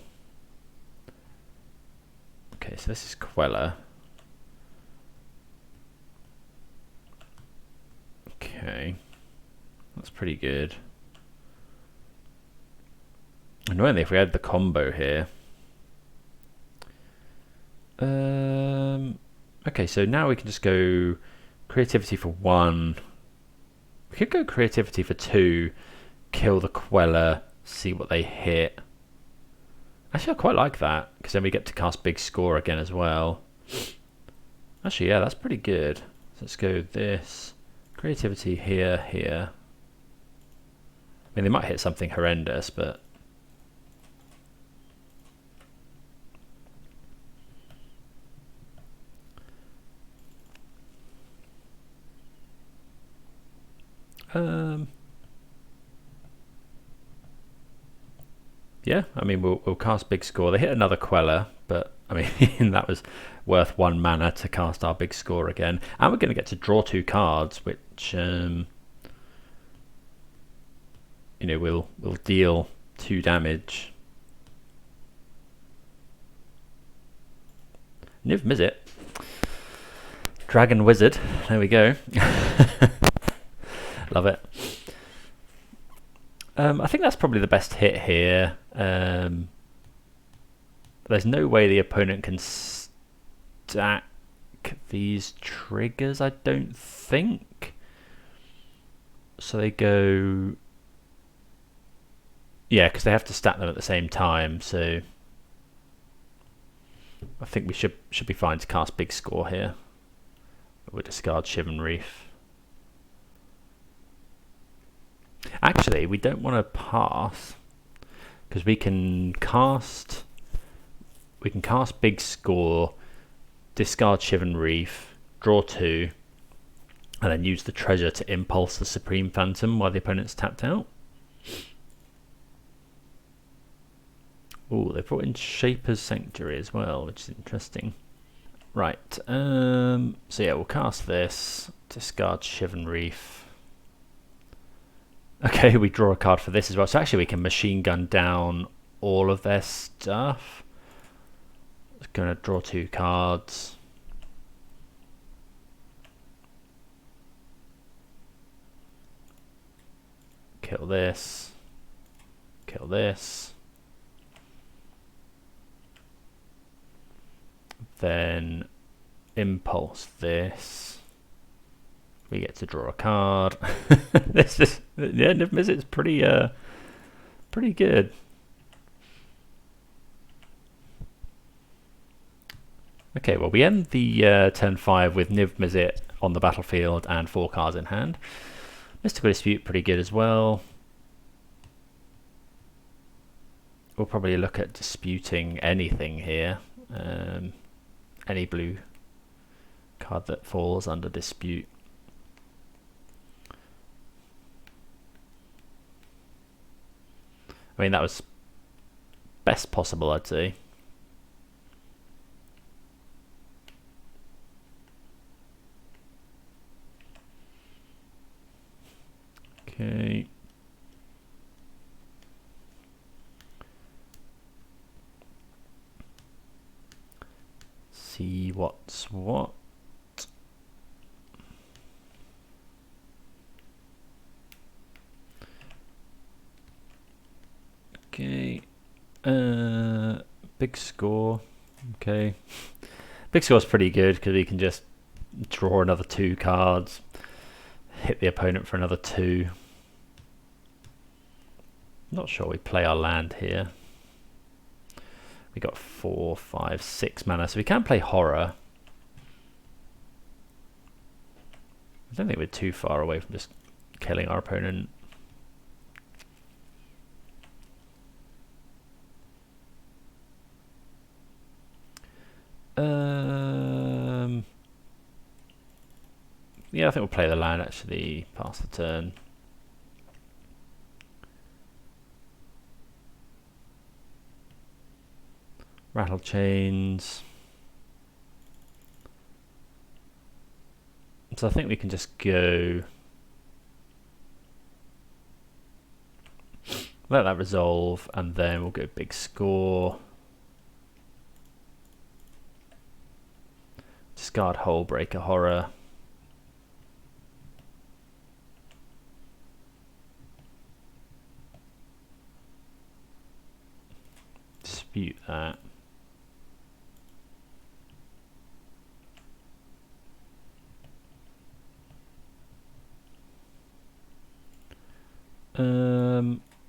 Okay, so this is Queller. Okay. That's pretty good. Annoyingly, if we had the combo here. Okay, so now we can just go creativity for 1. We could go creativity for 2, kill the Queller, see what they hit. Actually, I quite like that, because then we get to cast big score again as well. Actually, yeah, that's pretty good. So let's go this. Creativity here, here. I mean, they might hit something horrendous, but... yeah, I mean, we'll cast big score. They hit another Queller, but I mean, that was worth 1 mana to cast our big score again. And we're going to get to draw 2 cards, which, you know, will deal 2 damage. Niv-Mizzet. Dragon Wizard. There we go. Love it. I think that's probably the best hit here. There's no way the opponent can stack these triggers, I don't think. So they go... Yeah, because they have to stack them at the same time, so... I think we should be fine to cast big score here. We'll discard Shivan Reef. Actually, we don't want to pass because we can cast big score, discard Shivan Reef, draw 2, and then use the treasure to impulse the Supreme Phantom while the opponent's tapped out. Oh, they brought in Shaper's Sanctuary as well, which is interesting. Right, so yeah, we'll cast this, discard Shivan Reef. Okay, we draw a card for this as well. So actually we can machine gun down all of their stuff. Just going to draw 2 cards. Kill this. Kill this. Then impulse this. We get to draw a card. This is, yeah, Niv-Mizzet's pretty pretty good. Okay, well we end the turn 5 with Niv-Mizzet on the battlefield and 4 cards in hand. Mystical Dispute pretty good as well. We'll probably look at disputing anything here. Any blue card that falls under dispute. I mean, that was best possible, I'd say. Okay. See what's what. Okay. Big score. Okay. Big score's pretty good because we can just draw another 2 cards, hit the opponent for another 2. Not sure we play our land here. We got 4, 5, 6 mana, so we can play Horror. I don't think we're too far away from just killing our opponent. Yeah, I think we'll play the land actually, pass the turn. Rattle chains. So I think we can just go. Let that resolve, and then we'll go big score. Discard Hullbreaker Horror. Dispute that.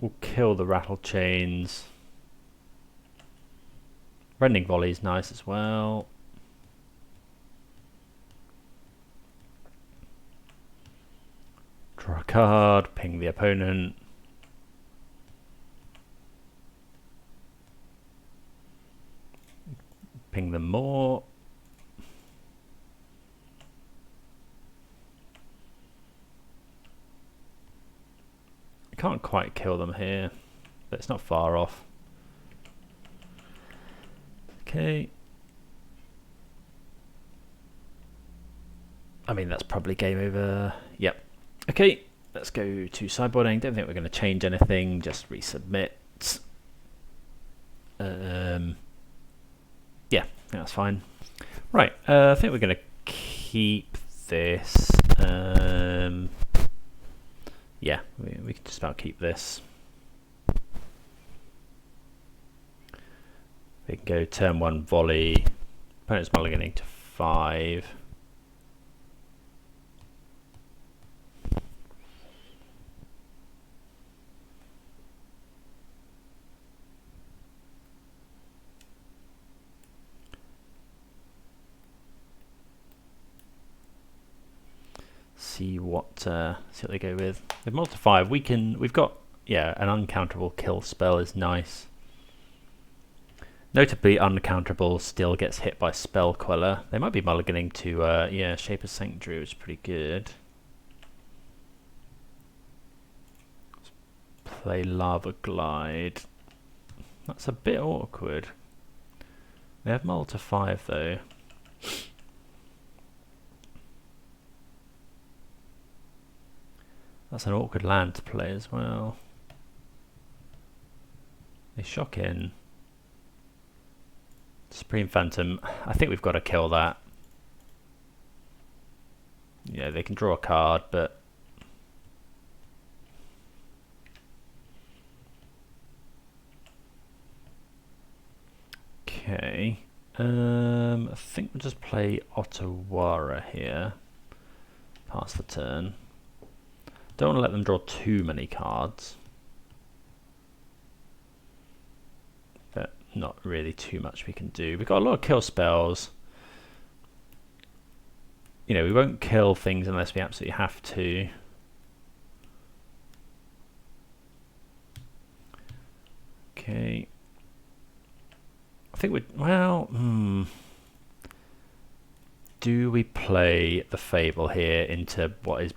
We'll kill the rattle chains. Rending Volley is nice as well. Draw a card, ping the opponent. Ping them more. Can't quite kill them here, but it's not far off. Okay. I mean, that's probably game over. Yep. Okay, let's go to sideboarding. Don't think we're going to change anything, just resubmit. Yeah, that's fine. Right, I think we're going to keep this. Yeah, we can just about keep this. We can go turn 1 volley. Opponent's mulliganing to 5. See what they go with. With multi 5, we've got an uncounterable kill spell is nice. Notably, uncounterable still gets hit by Spell Queller. They might be mulliganing to Shape of Sanctuary, which is pretty good. Let's play Lava Glide. That's a bit awkward. They have multi 5 though. That's an awkward land to play as well. They shock in. Supreme Phantom. I think we've got to kill that. Yeah, they can draw a card, but okay. I think we'll just play Otawara here. Pass the turn. Don't want to let them draw too many cards. But not really too much we can do. We've got a lot of kill spells. You know, we won't kill things unless we absolutely have to. Okay. I think we'd, well, do we play the Fable here into what is,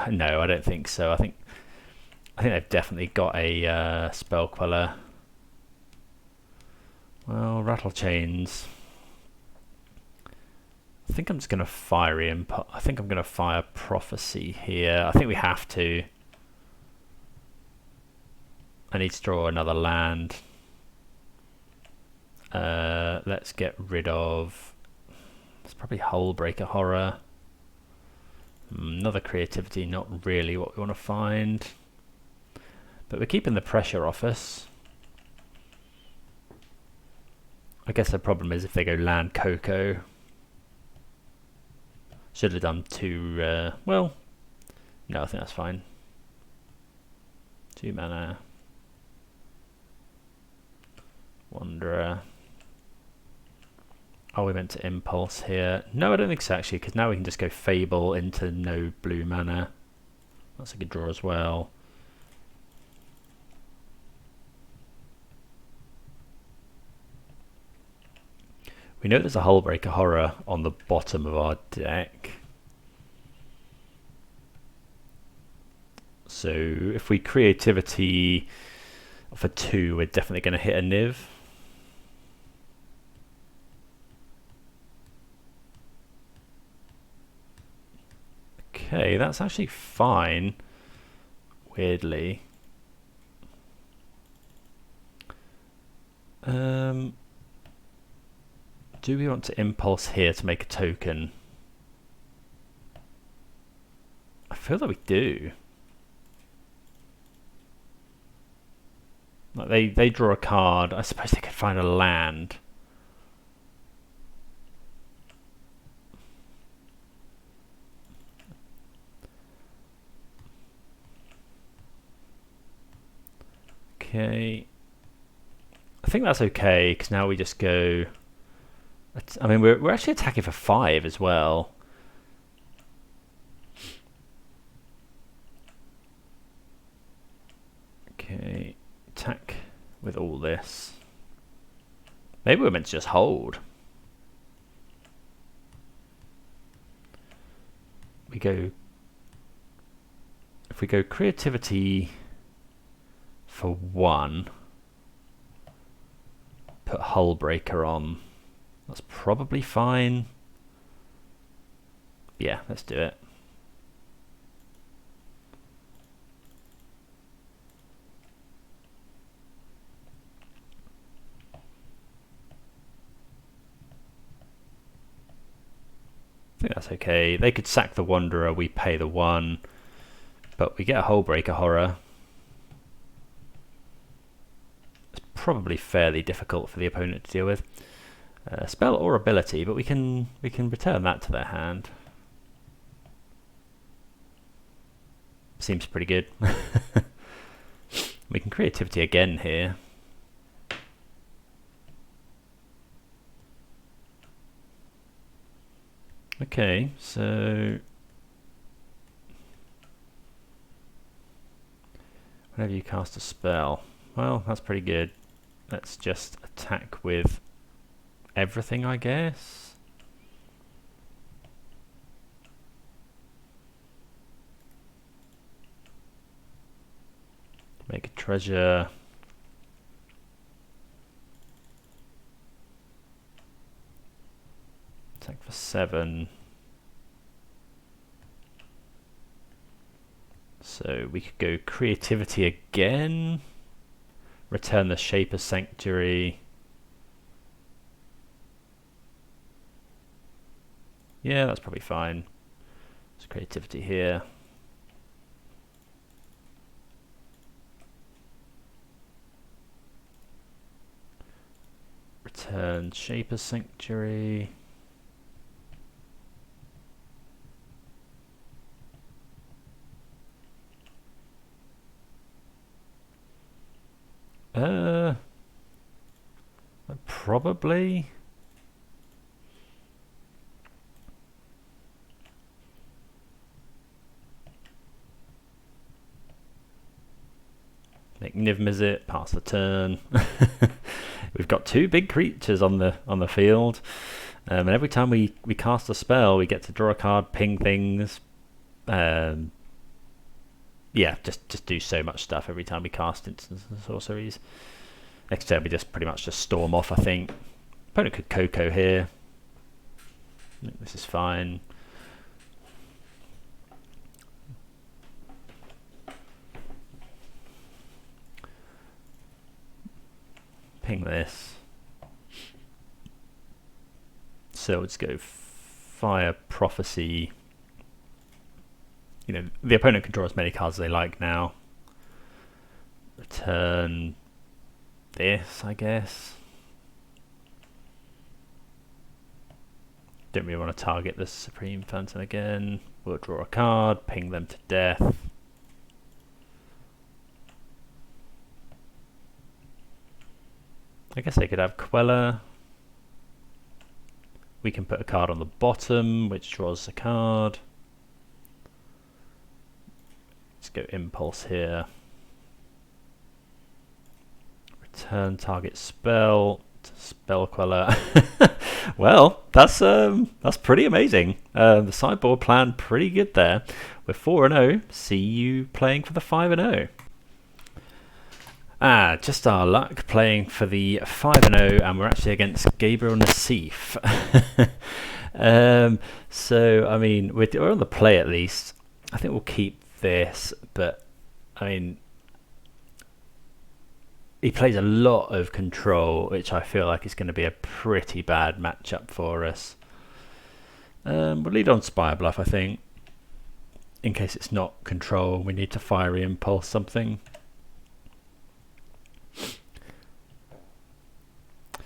no, I don't think so. I think they've definitely got a spell queller. Well, Rattle Chains. I think I'm just going to fire input. I think I'm going to fire Prophecy here. I think we have to. I need to draw another land. Let's get rid of. It's probably Hullbreaker Horror. Another Creativity, not really what we want to find. But we're keeping the pressure off us. I guess the problem is if they go land Coco. Should have done two, well, no, I think that's fine. 2 mana. Wanderer. Are we meant to Impulse here? No, I don't think so actually, because now we can just go Fable into no blue mana. That's a good draw as well. We know there's a Hullbreaker Horror on the bottom of our deck. So if we Creativity for 2, we're definitely going to hit a Niv. Okay, that's actually fine, weirdly. Do we want to Impulse here to make a token? I feel that we do. Like they draw a card. I suppose they could find a land. Okay. I think that's okay, because now we just go... I mean, we're actually attacking for 5 as well. Okay, attack with all this. Maybe we're meant to just hold. We go... If we go Creativity for 1, put Hullbreaker on. That's probably fine. Yeah, let's do it. I think that's okay. They could sack the Wanderer, we pay the 1, but we get a Hullbreaker Horror. It's probably fairly difficult for the opponent to deal with. Spell or ability, but we can return that to their hand. Seems pretty good. We can Creativity again here. Okay, so whenever you cast a spell, well, that's pretty good. Let's just attack with everything, I guess. Make a treasure. Attack for 7. So we could go Creativity again. Return the Shaper Sanctuary. Yeah, that's probably fine. There's Creativity here. Return Shaper Sanctuary. probably. Make Niv-Mizzet, pass the turn. We've got 2 big creatures on the field, and every time we cast a spell, we get to draw a card, ping things. Yeah, just do so much stuff every time we cast instants and sorceries. Next turn we just pretty much just storm off, I think. Opponent could Coco here. I think this is fine. Ping this. So let's go Fire Prophecy. You know, the opponent can draw as many cards as they like now. Return this, I guess. Don't really want to target the Supreme Fountain again. We'll draw a card, ping them to death. I guess they could have Queller. We can put a card on the bottom, which draws a card. Let's go Impulse here. Return target spell to Spell Queller. Well, that's pretty amazing. The sideboard plan pretty good there. We're 4-0. See you playing for the 5-0. Just our luck, playing for the 5-0, and we're actually against Gabriel Nassif. So, I mean, we're on the play at least. I think we'll keep this, but, I mean, he plays a lot of control, which I feel like is going to be a pretty bad matchup for us. We'll lead on Spirebluff, I think. In case it's not control, we need to Fiery Impulse something.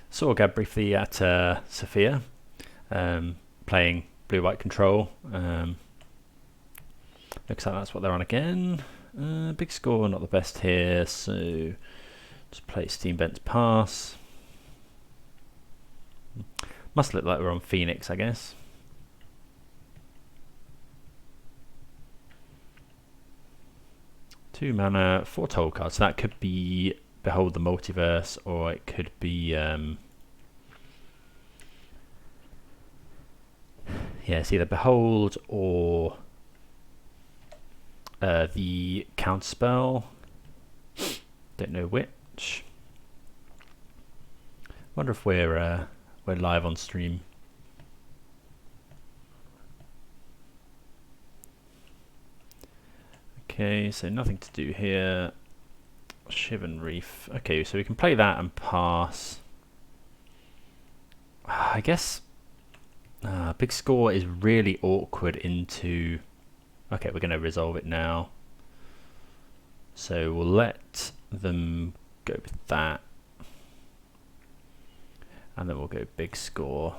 Saw Gab briefly at Sofia, playing blue-white control. Looks like that's what they're on again. Big score, not the best here, so just play Steam Vent's Pass. Must look like we're on Phoenix, I guess. Two mana, Foretold cards. So that could be Behold the Multiverse, or it could be yeah, it's either Behold or the Counterspell. Don't know which. Wonder if we're live on stream. Okay, so nothing to do here. Shivan Reef. Okay, so we can play that and pass. I guess big score is really awkward into... Okay, we're going to resolve it now. So we'll let them go with that. And then we'll go big score.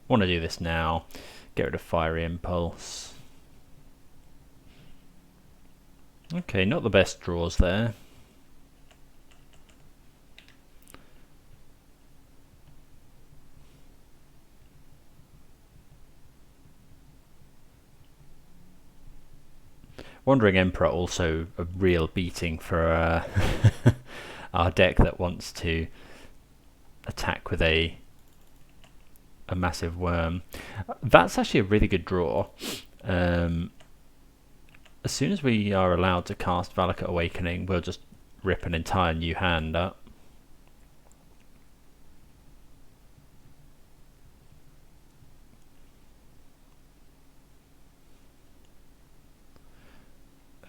Want to do this now. Get rid of Fiery Impulse. Okay, not the best draws there. Wandering Emperor also a real beating for our deck that wants to attack with a massive worm. That's actually a really good draw. As soon as we are allowed to cast Valakut Awakening, we'll just rip an entire new hand up.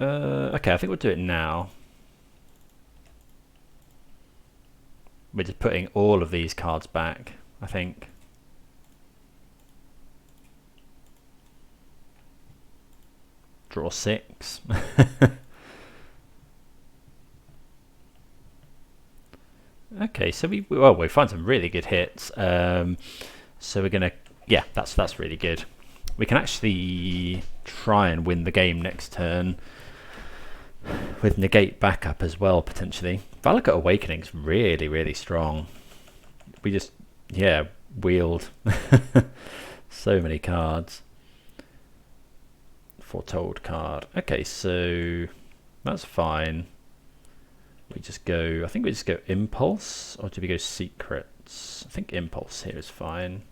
Okay, I think we'll do it now. We're just putting all of these cards back, I think. Draw 6. Okay, so we find some really good hits. So we're gonna, yeah, that's really good. We can actually try and win the game next turn with Negate backup as well, potentially. Valakut Awakening's really, really strong. We just, yeah, wheeled so many cards. Foretold card. Okay, so that's fine. We just go, I think we just go Impulse, or do we go Secrets? I think Impulse here is fine.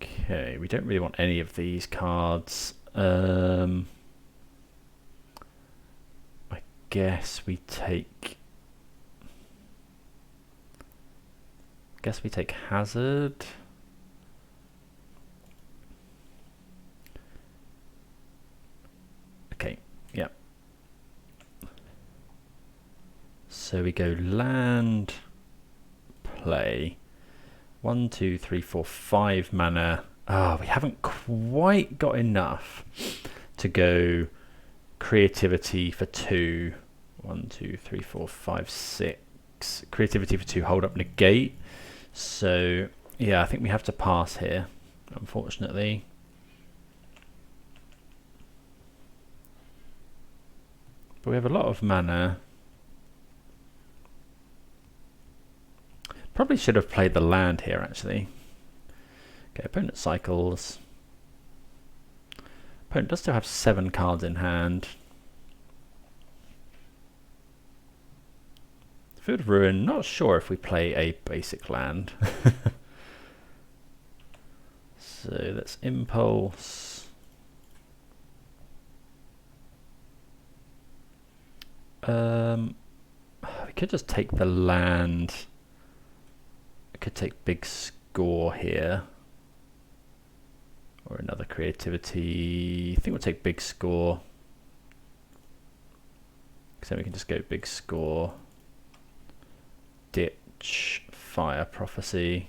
Okay, we don't really want any of these cards. I guess we take Hazard. Okay, yeah. So we go land, play. 1, 2, 3, 4, 5 mana. Ah, we haven't quite got enough to go creativity for 2. 1, 2, 3, 4, 5, 6. Creativity for 2, hold up negate. So yeah, I think we have to pass here, unfortunately. But we have a lot of mana. Probably should have played the land here, actually. Okay, opponent cycles. Opponent does still have 7 cards in hand. Field of Ruin, not sure if we play a basic land. So let's Impulse. We could just take the land. We could take Big Score here. Or another creativity. I think we'll take Big Score. Because then we can just go Big Score. Ditch, Fire Prophecy.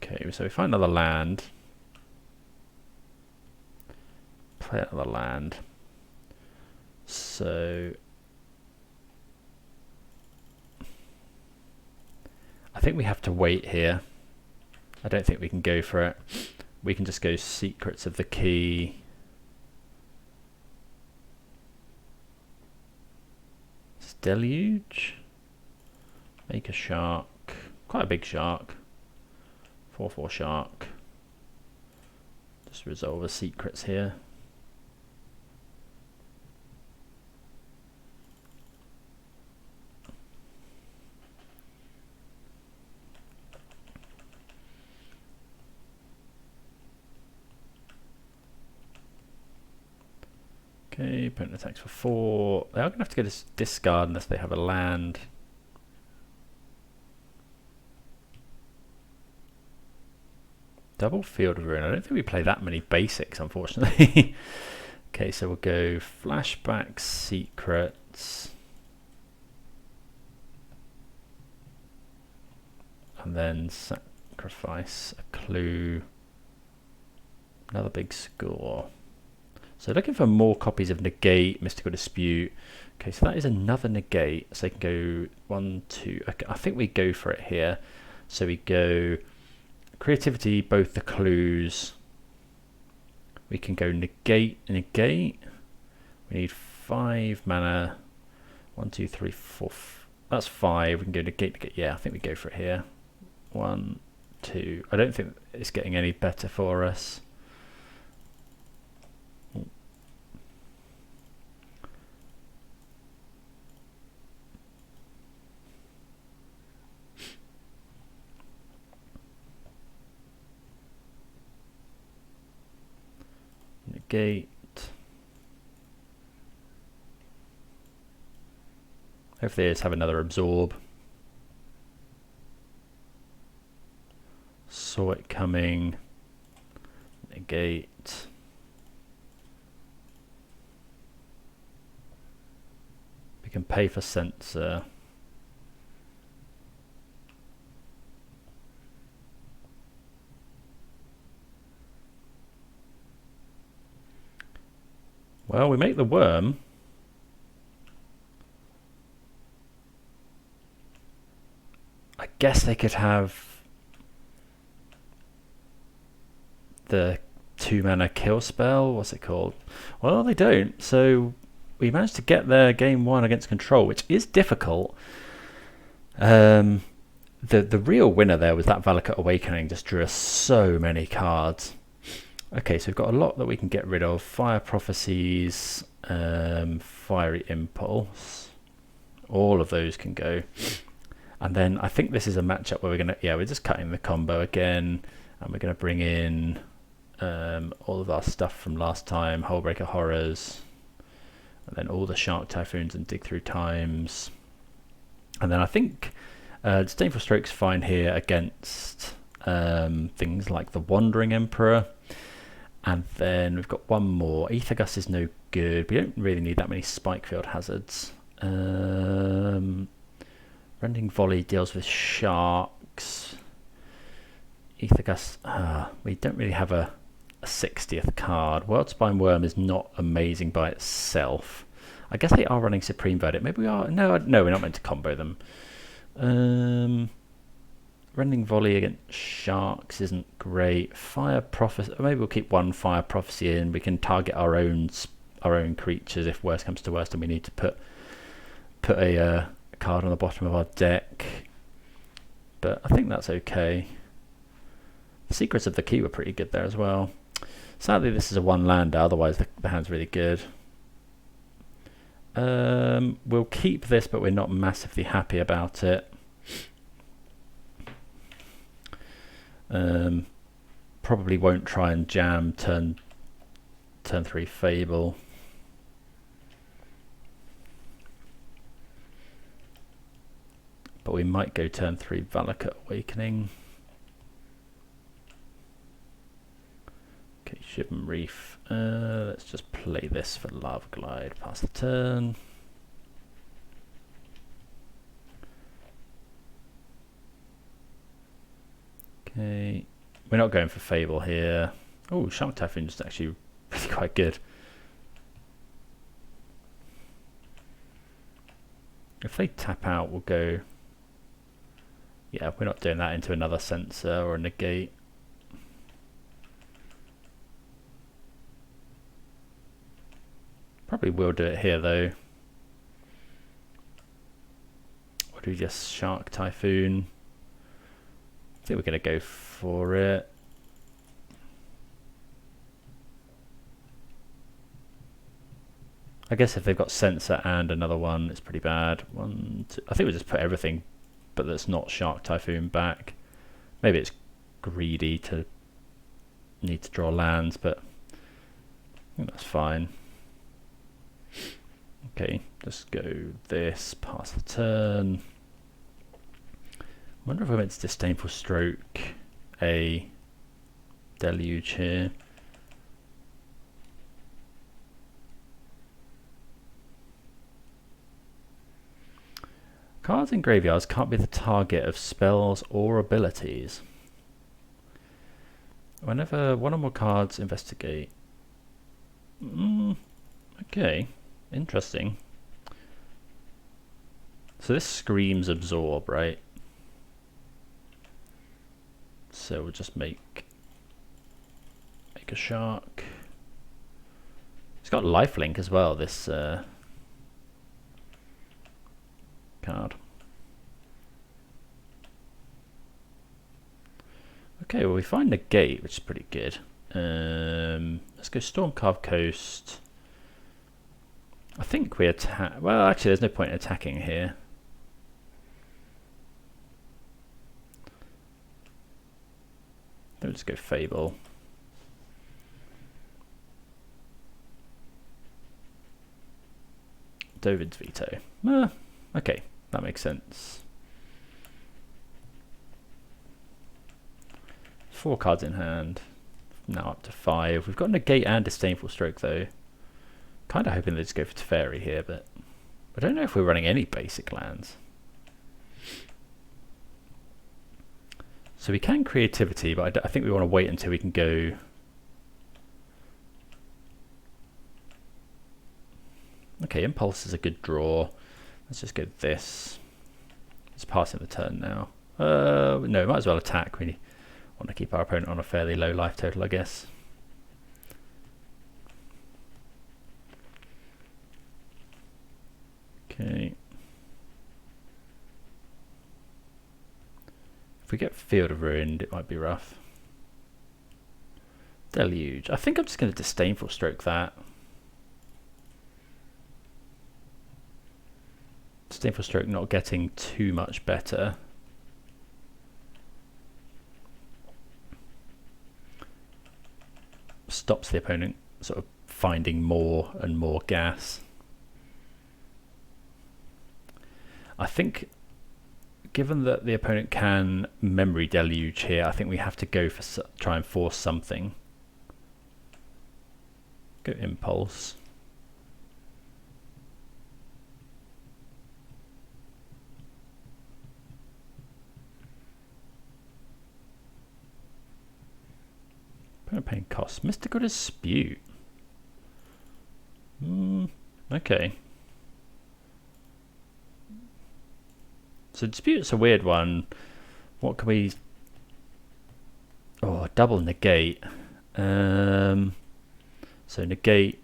Okay, so we find another land. Play another land. So I think we have to wait here. I don't think we can go for it. We can just go Secrets of the Key. Deluge. Make a shark. Quite a big shark. 4/4 shark. Just resolve the secrets here. Okay, opponent attacks for 4. They are going to have to get a discard unless they have a land. Double Field of Ruin. I don't think we play that many basics, unfortunately. Okay, so we'll go Flashback, Secrets. And then sacrifice a clue. Another big score. So looking for more copies of Negate, Mystical Dispute. Okay, so that is another Negate. So they can go 1, 2. Okay, I think we go for it here. So we go Creativity, both the clues. We can go Negate, Negate. We need 5 mana. 1, 2, 3, 4. That's 5. We can go Negate, Negate. Yeah, I think we go for it here. 1, 2. I don't think it's getting any better for us. Negate. Hopefully let's have another absorb. Saw it coming. Negate. We can pay for Censor. Well, we make the worm. I guess they could have the 2-mana kill spell. What's it called? Well, they don't. So we managed to get there game 1 against control, which is difficult. The real winner there was that Valakut Awakening. Just drew us so many cards. Okay, so we've got a lot that we can get rid of. Fire Prophecies, Fiery Impulse. All of those can go. And then I think this is a matchup where we're just cutting the combo again, and we're gonna bring in all of our stuff from last time, Hullbreaker Horrors, and then all the Shark Typhoons and Dig Through Times. And then I think Disdainful Stroke's fine here against things like the Wandering Emperor. And then we've got one more. Aether Gust is no good. We don't really need that many Spikefield Hazards. Rending Volley deals with sharks. Aether Gust, we don't really have a 60th card. Worldspine Wurm is not amazing by itself. I guess they are running Supreme Verdict. Maybe we are. No, we're not meant to combo them. Rending Volley against sharks isn't great. Fire Prophecy. Maybe we'll keep one Fire Prophecy in. We can target our own creatures if worst comes to worst, and we need to put a card on the bottom of our deck. But I think that's okay. The Secrets of the Key were pretty good there as well. Sadly, this is a 1-lander. Otherwise, the hand's really good. We'll keep this, but we're not massively happy about it. Probably won't try and jam turn 3 Fable. But we might go turn 3 Valakut Awakening. Okay, Shivan Reef. Let's just play this for Riverglide. Pass the turn. Okay, we're not going for Fable here. Oh, Shark Typhoon is actually really quite good. If they tap out, we'll go. Yeah, we're not doing that into another Censor or a Negate. Probably will do it here though. Or do we just Shark Typhoon? I think we're going to go for it. I guess if they've got Censor and another one, it's pretty bad. 1, 2. I think we'll just put everything, but that's not Shark Typhoon back. Maybe it's greedy to need to draw lands, but I think that's fine. Okay, just go this, pass the turn. I wonder if I went to Disdainful Stroke a Deluge here. Cards in graveyards can't be the target of spells or abilities. Whenever one or more cards investigate. Okay, interesting. So this screams absorb, right? So we'll just make a shark. It's got lifelink as well, this card. Okay, well we find Negate, which is pretty good. Let's go Stormcarved Coast. I think we attack. Well, actually, there's no point in attacking here. Let's go Fable. Dovid's Veto. Okay, that makes sense. 4 cards in hand. Now up to 5. We've got Negate and Disdainful Stroke though. Kind of hoping they just go for Teferi here, but I don't know if we're running any basic lands. So we can Creativity, but I think we want to wait until we can go. Okay, Impulse is a good draw. Let's just go this. It's passing the turn now. No, might as well attack. We want Want to keep our opponent on a fairly low life total, I guess. Okay. If we get Field of Ruin, it might be rough. Deluge. I think I'm just going to Disdainful Stroke that. Disdainful Stroke not getting too much better. Stops the opponent sort of finding more and more gas. I think, given that the opponent can Memory Deluge here, I think we have to go for try and force something. Go Impulse. Opponent paying cost. Mystical Dispute. Okay. So Dispute's a weird one. What can we... Oh, double Negate. So Negate.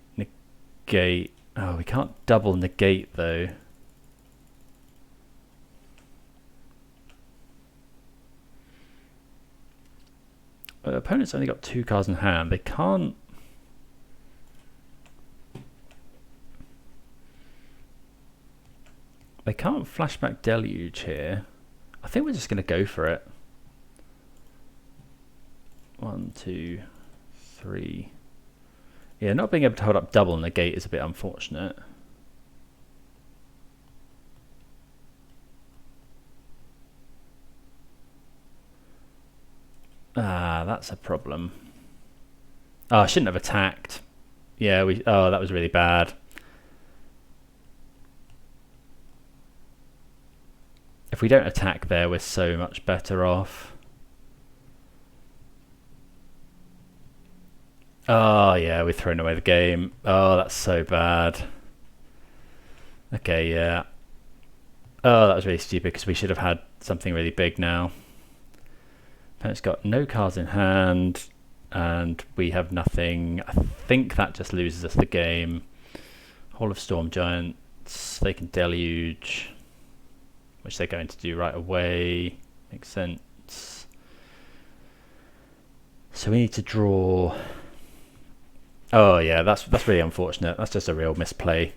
Oh, we can't double Negate though. Opponent's only got 2 cards in hand. They can't... They can't Flashback Deluge here. I think we're just going to go for it. 1, 2, 3. Yeah, not being able to hold up double Negate is a bit unfortunate. Ah, that's a problem. Oh, I shouldn't have attacked. Yeah, oh, that was really bad. If we don't attack there, we're so much better off. Oh, yeah, we've thrown away the game. Oh, that's so bad. Okay, yeah. Oh, that was really stupid because we should have had something really big now. Opponent's got no cards in hand, and we have nothing. I think that just loses us the game. Hall of Storm Giants, they can Deluge, which they're going to do right away. Makes sense. So we need to draw. Oh yeah, that's really unfortunate. That's just a real misplay.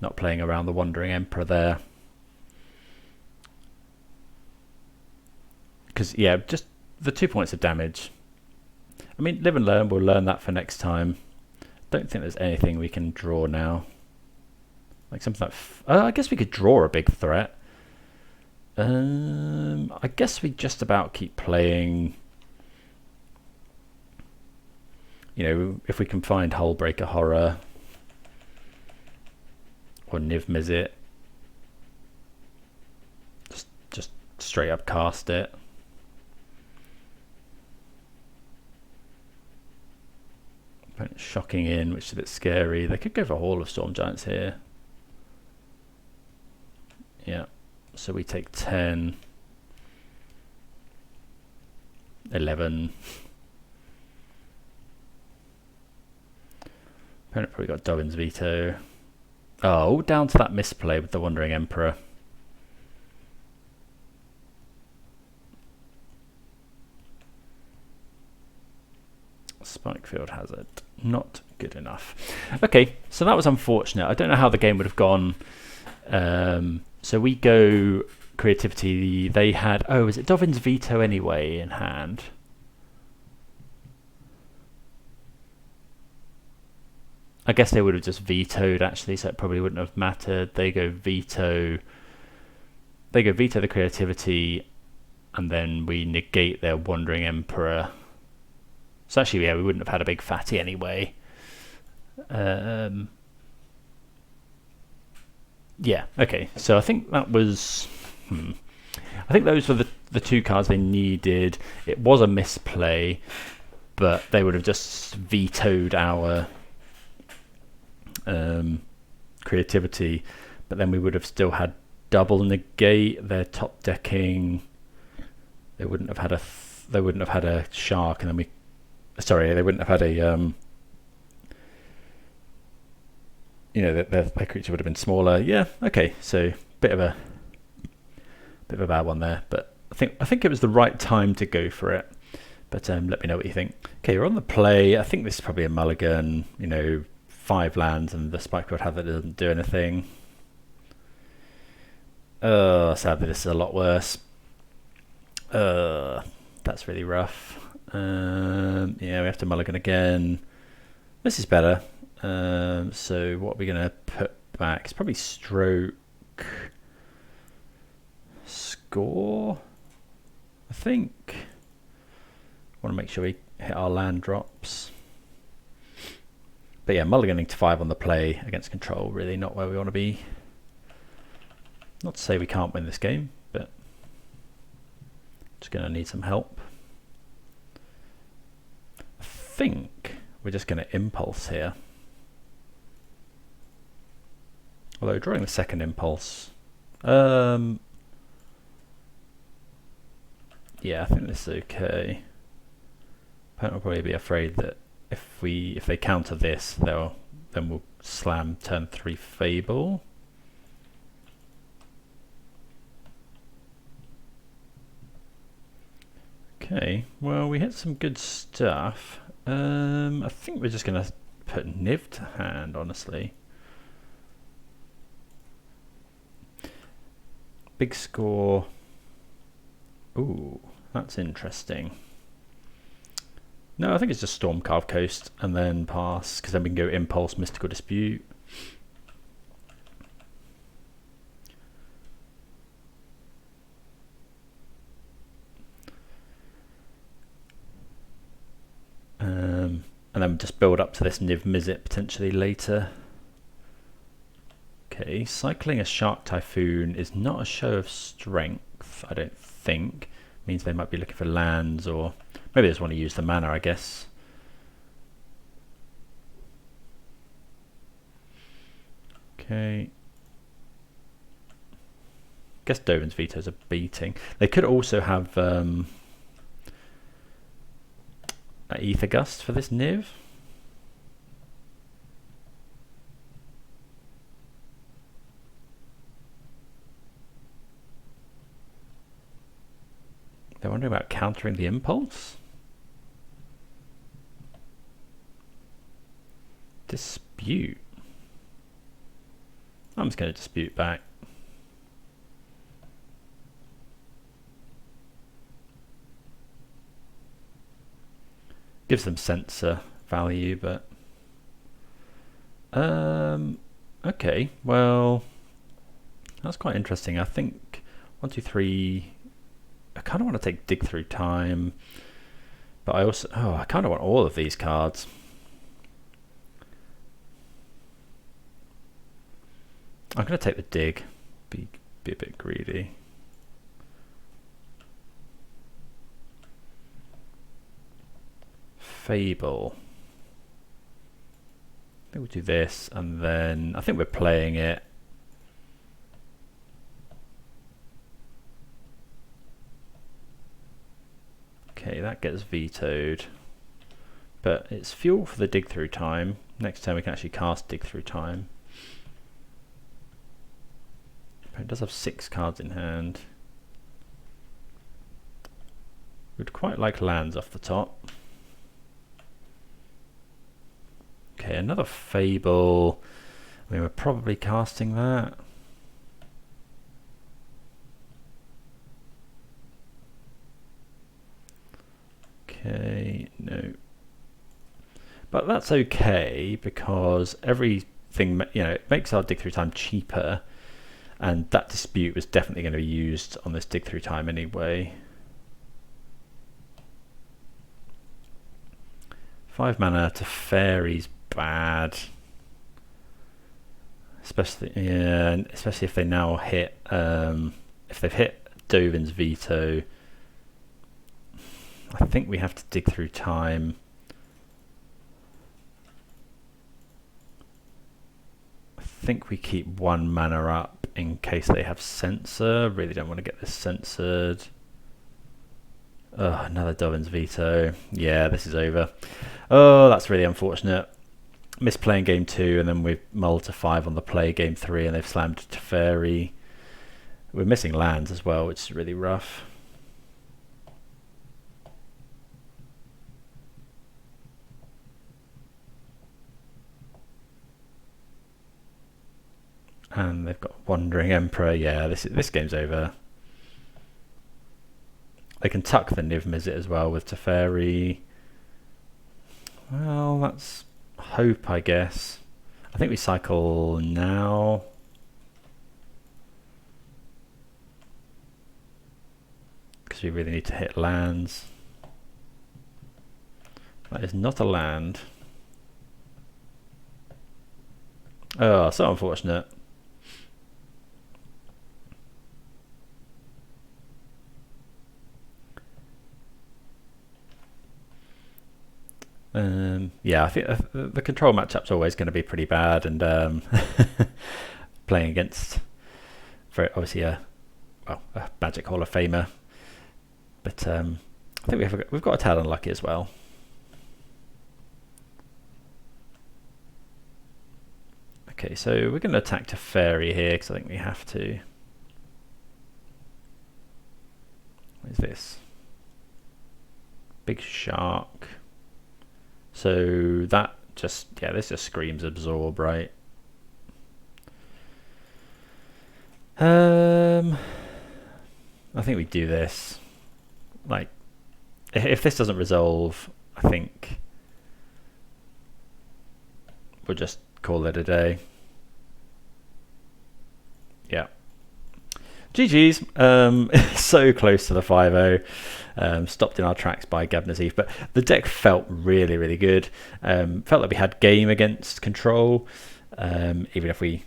Not playing around the Wandering Emperor there. Because yeah, just the 2 points of damage. I mean, live and learn. We'll learn that for next time. Don't think there's anything we can draw now. Like something like... I guess we could draw a big threat. I guess we just about keep playing. You know, if we can find Hullbreaker Horror or Niv-Mizzet, just straight up cast it. Shocking in, which is a bit scary. They could go for Hall of Storm Giants here. Yeah, so we take 10, 11. Opponent probably got Dobbin's Veto. Oh, down to that misplay with the Wandering Emperor. Spikefield Hazard. Not good enough. Okay, so that was unfortunate. I don't know how the game would have gone. So we go Creativity. They had... Oh, is it Dobbin's Veto anyway in hand? I guess they would have just vetoed actually, so it probably wouldn't have mattered. They go veto the Creativity, and then we negate their Wandering Emperor. So actually, yeah, we wouldn't have had a big fatty anyway. Yeah, okay. So I think that was... I think those were the 2 cards they needed. It was a misplay, but they would have just vetoed our Creativity, but then we would have still had double negate their top decking. They wouldn't have had they wouldn't have had a shark, and then they wouldn't have had a their creature would have been smaller. Yeah, okay, so bit of a bad one there, but I think it was the right time to go for it. But let me know what you think. Okay, we're on the play. I think this is probably a mulligan. 5 lands and the Spikefield Hazard doesn't do anything. Sadly, this is a lot worse. That's really rough. Yeah, we have to mulligan again. This is better. So what are we going to put back? It's probably stroke. Score, I think. Want to make sure we hit our land drops. But yeah, mulliganing to 5 on the play against control, really not where we want to be. Not to say we can't win this game, but just going to need some help. I think we're just going to impulse here. Although drawing the second impulse, yeah, I think this is okay. Opponent will probably be afraid that if they counter this, then we'll slam turn 3 Fable. Okay, well, we hit some good stuff. I think we're just going to put Niv to hand, honestly. Big score. Ooh, that's interesting. No, I think it's just Stormcarved Coast and then pass, because then we can go Impulse, Mystical Dispute. And then just build up to this Niv-Mizzet potentially later. Okay, cycling a Shark Typhoon is not a show of strength, I don't think. Means they might be looking for lands, or maybe they just want to use the mana, I guess. Okay. Guess Dovin's Veto's a beating. They could also have Aether Gust for this Niv. They're wondering about countering the impulse. Dispute. I'm just going to dispute back. Gives them sensor value, but okay, well, that's quite interesting. I think 1, 2, 3. I kind of want to take Dig Through Time, but I also I kind of want all of these cards. I'm going to take the Dig. Be a bit greedy. Fable. I think we'll do this, and then I think we're playing it. Okay, that gets vetoed, but it's fuel for the Dig Through Time. Next turn we can actually cast Dig Through Time. It does have 6 cards in hand. We'd quite like lands off the top. Okay, another Fable. I mean, we're probably casting that. Okay, no. But that's okay, because everything, it makes our Dig Through Time cheaper, and that Dispute was definitely going to be used on this Dig Through Time anyway. 5 mana to Fairy's bad. Especially if they now hit, if they've hit Dovin's Veto. I think we have to Dig Through Time. I think we keep 1 mana up in case they have Censor. Really don't want to get this censored. Oh, another Dobbin's veto. Yeah, this is over. Oh, that's really unfortunate. Missed playing game 2, and then we've mulled to 5 on the play game 3, and they've slammed Teferi. We're missing lands as well, which is really rough. And they've got Wandering Emperor. Yeah, this game's over. They can tuck the Niv-Mizzet as well with Teferi. Well, that's hope, I guess. I think we cycle now. Because we really need to hit lands. That is not a land. Oh, so unfortunate. Yeah, I think the control matchup's always going to be pretty bad, and playing against, very obviously a Magic Hall of Famer, but I think we've got a tad unlucky as well. Okay, so we're going to attack Teferi here because I think we have to. What is this? Big Shark. So that just, this just screams absorb, right? I think we do this. Like, if this doesn't resolve, I think we'll just call it a day. Yeah. GG's. So close to the 5-0. Stopped in our tracks by Gavner's Eve, but the deck felt really, really good. Felt like we had game against control, even if we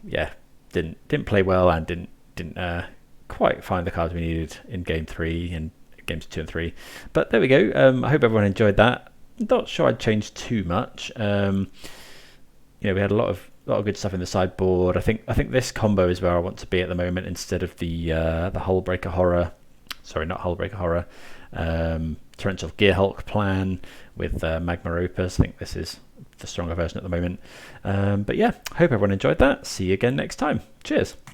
didn't play well and didn't quite find the cards we needed in game 3 and games 2 and 3. But there we go. I hope everyone enjoyed that. Not sure I'd change too much. We had a lot of good stuff in the sideboard. I think this combo is where I want to be at the moment instead of the Hullbreaker Horror. Sorry, not Hullbreaker Horror. Torrential Gearhulk plan with Magma Opus. I think this is the stronger version at the moment. But yeah, hope everyone enjoyed that. See you again next time. Cheers.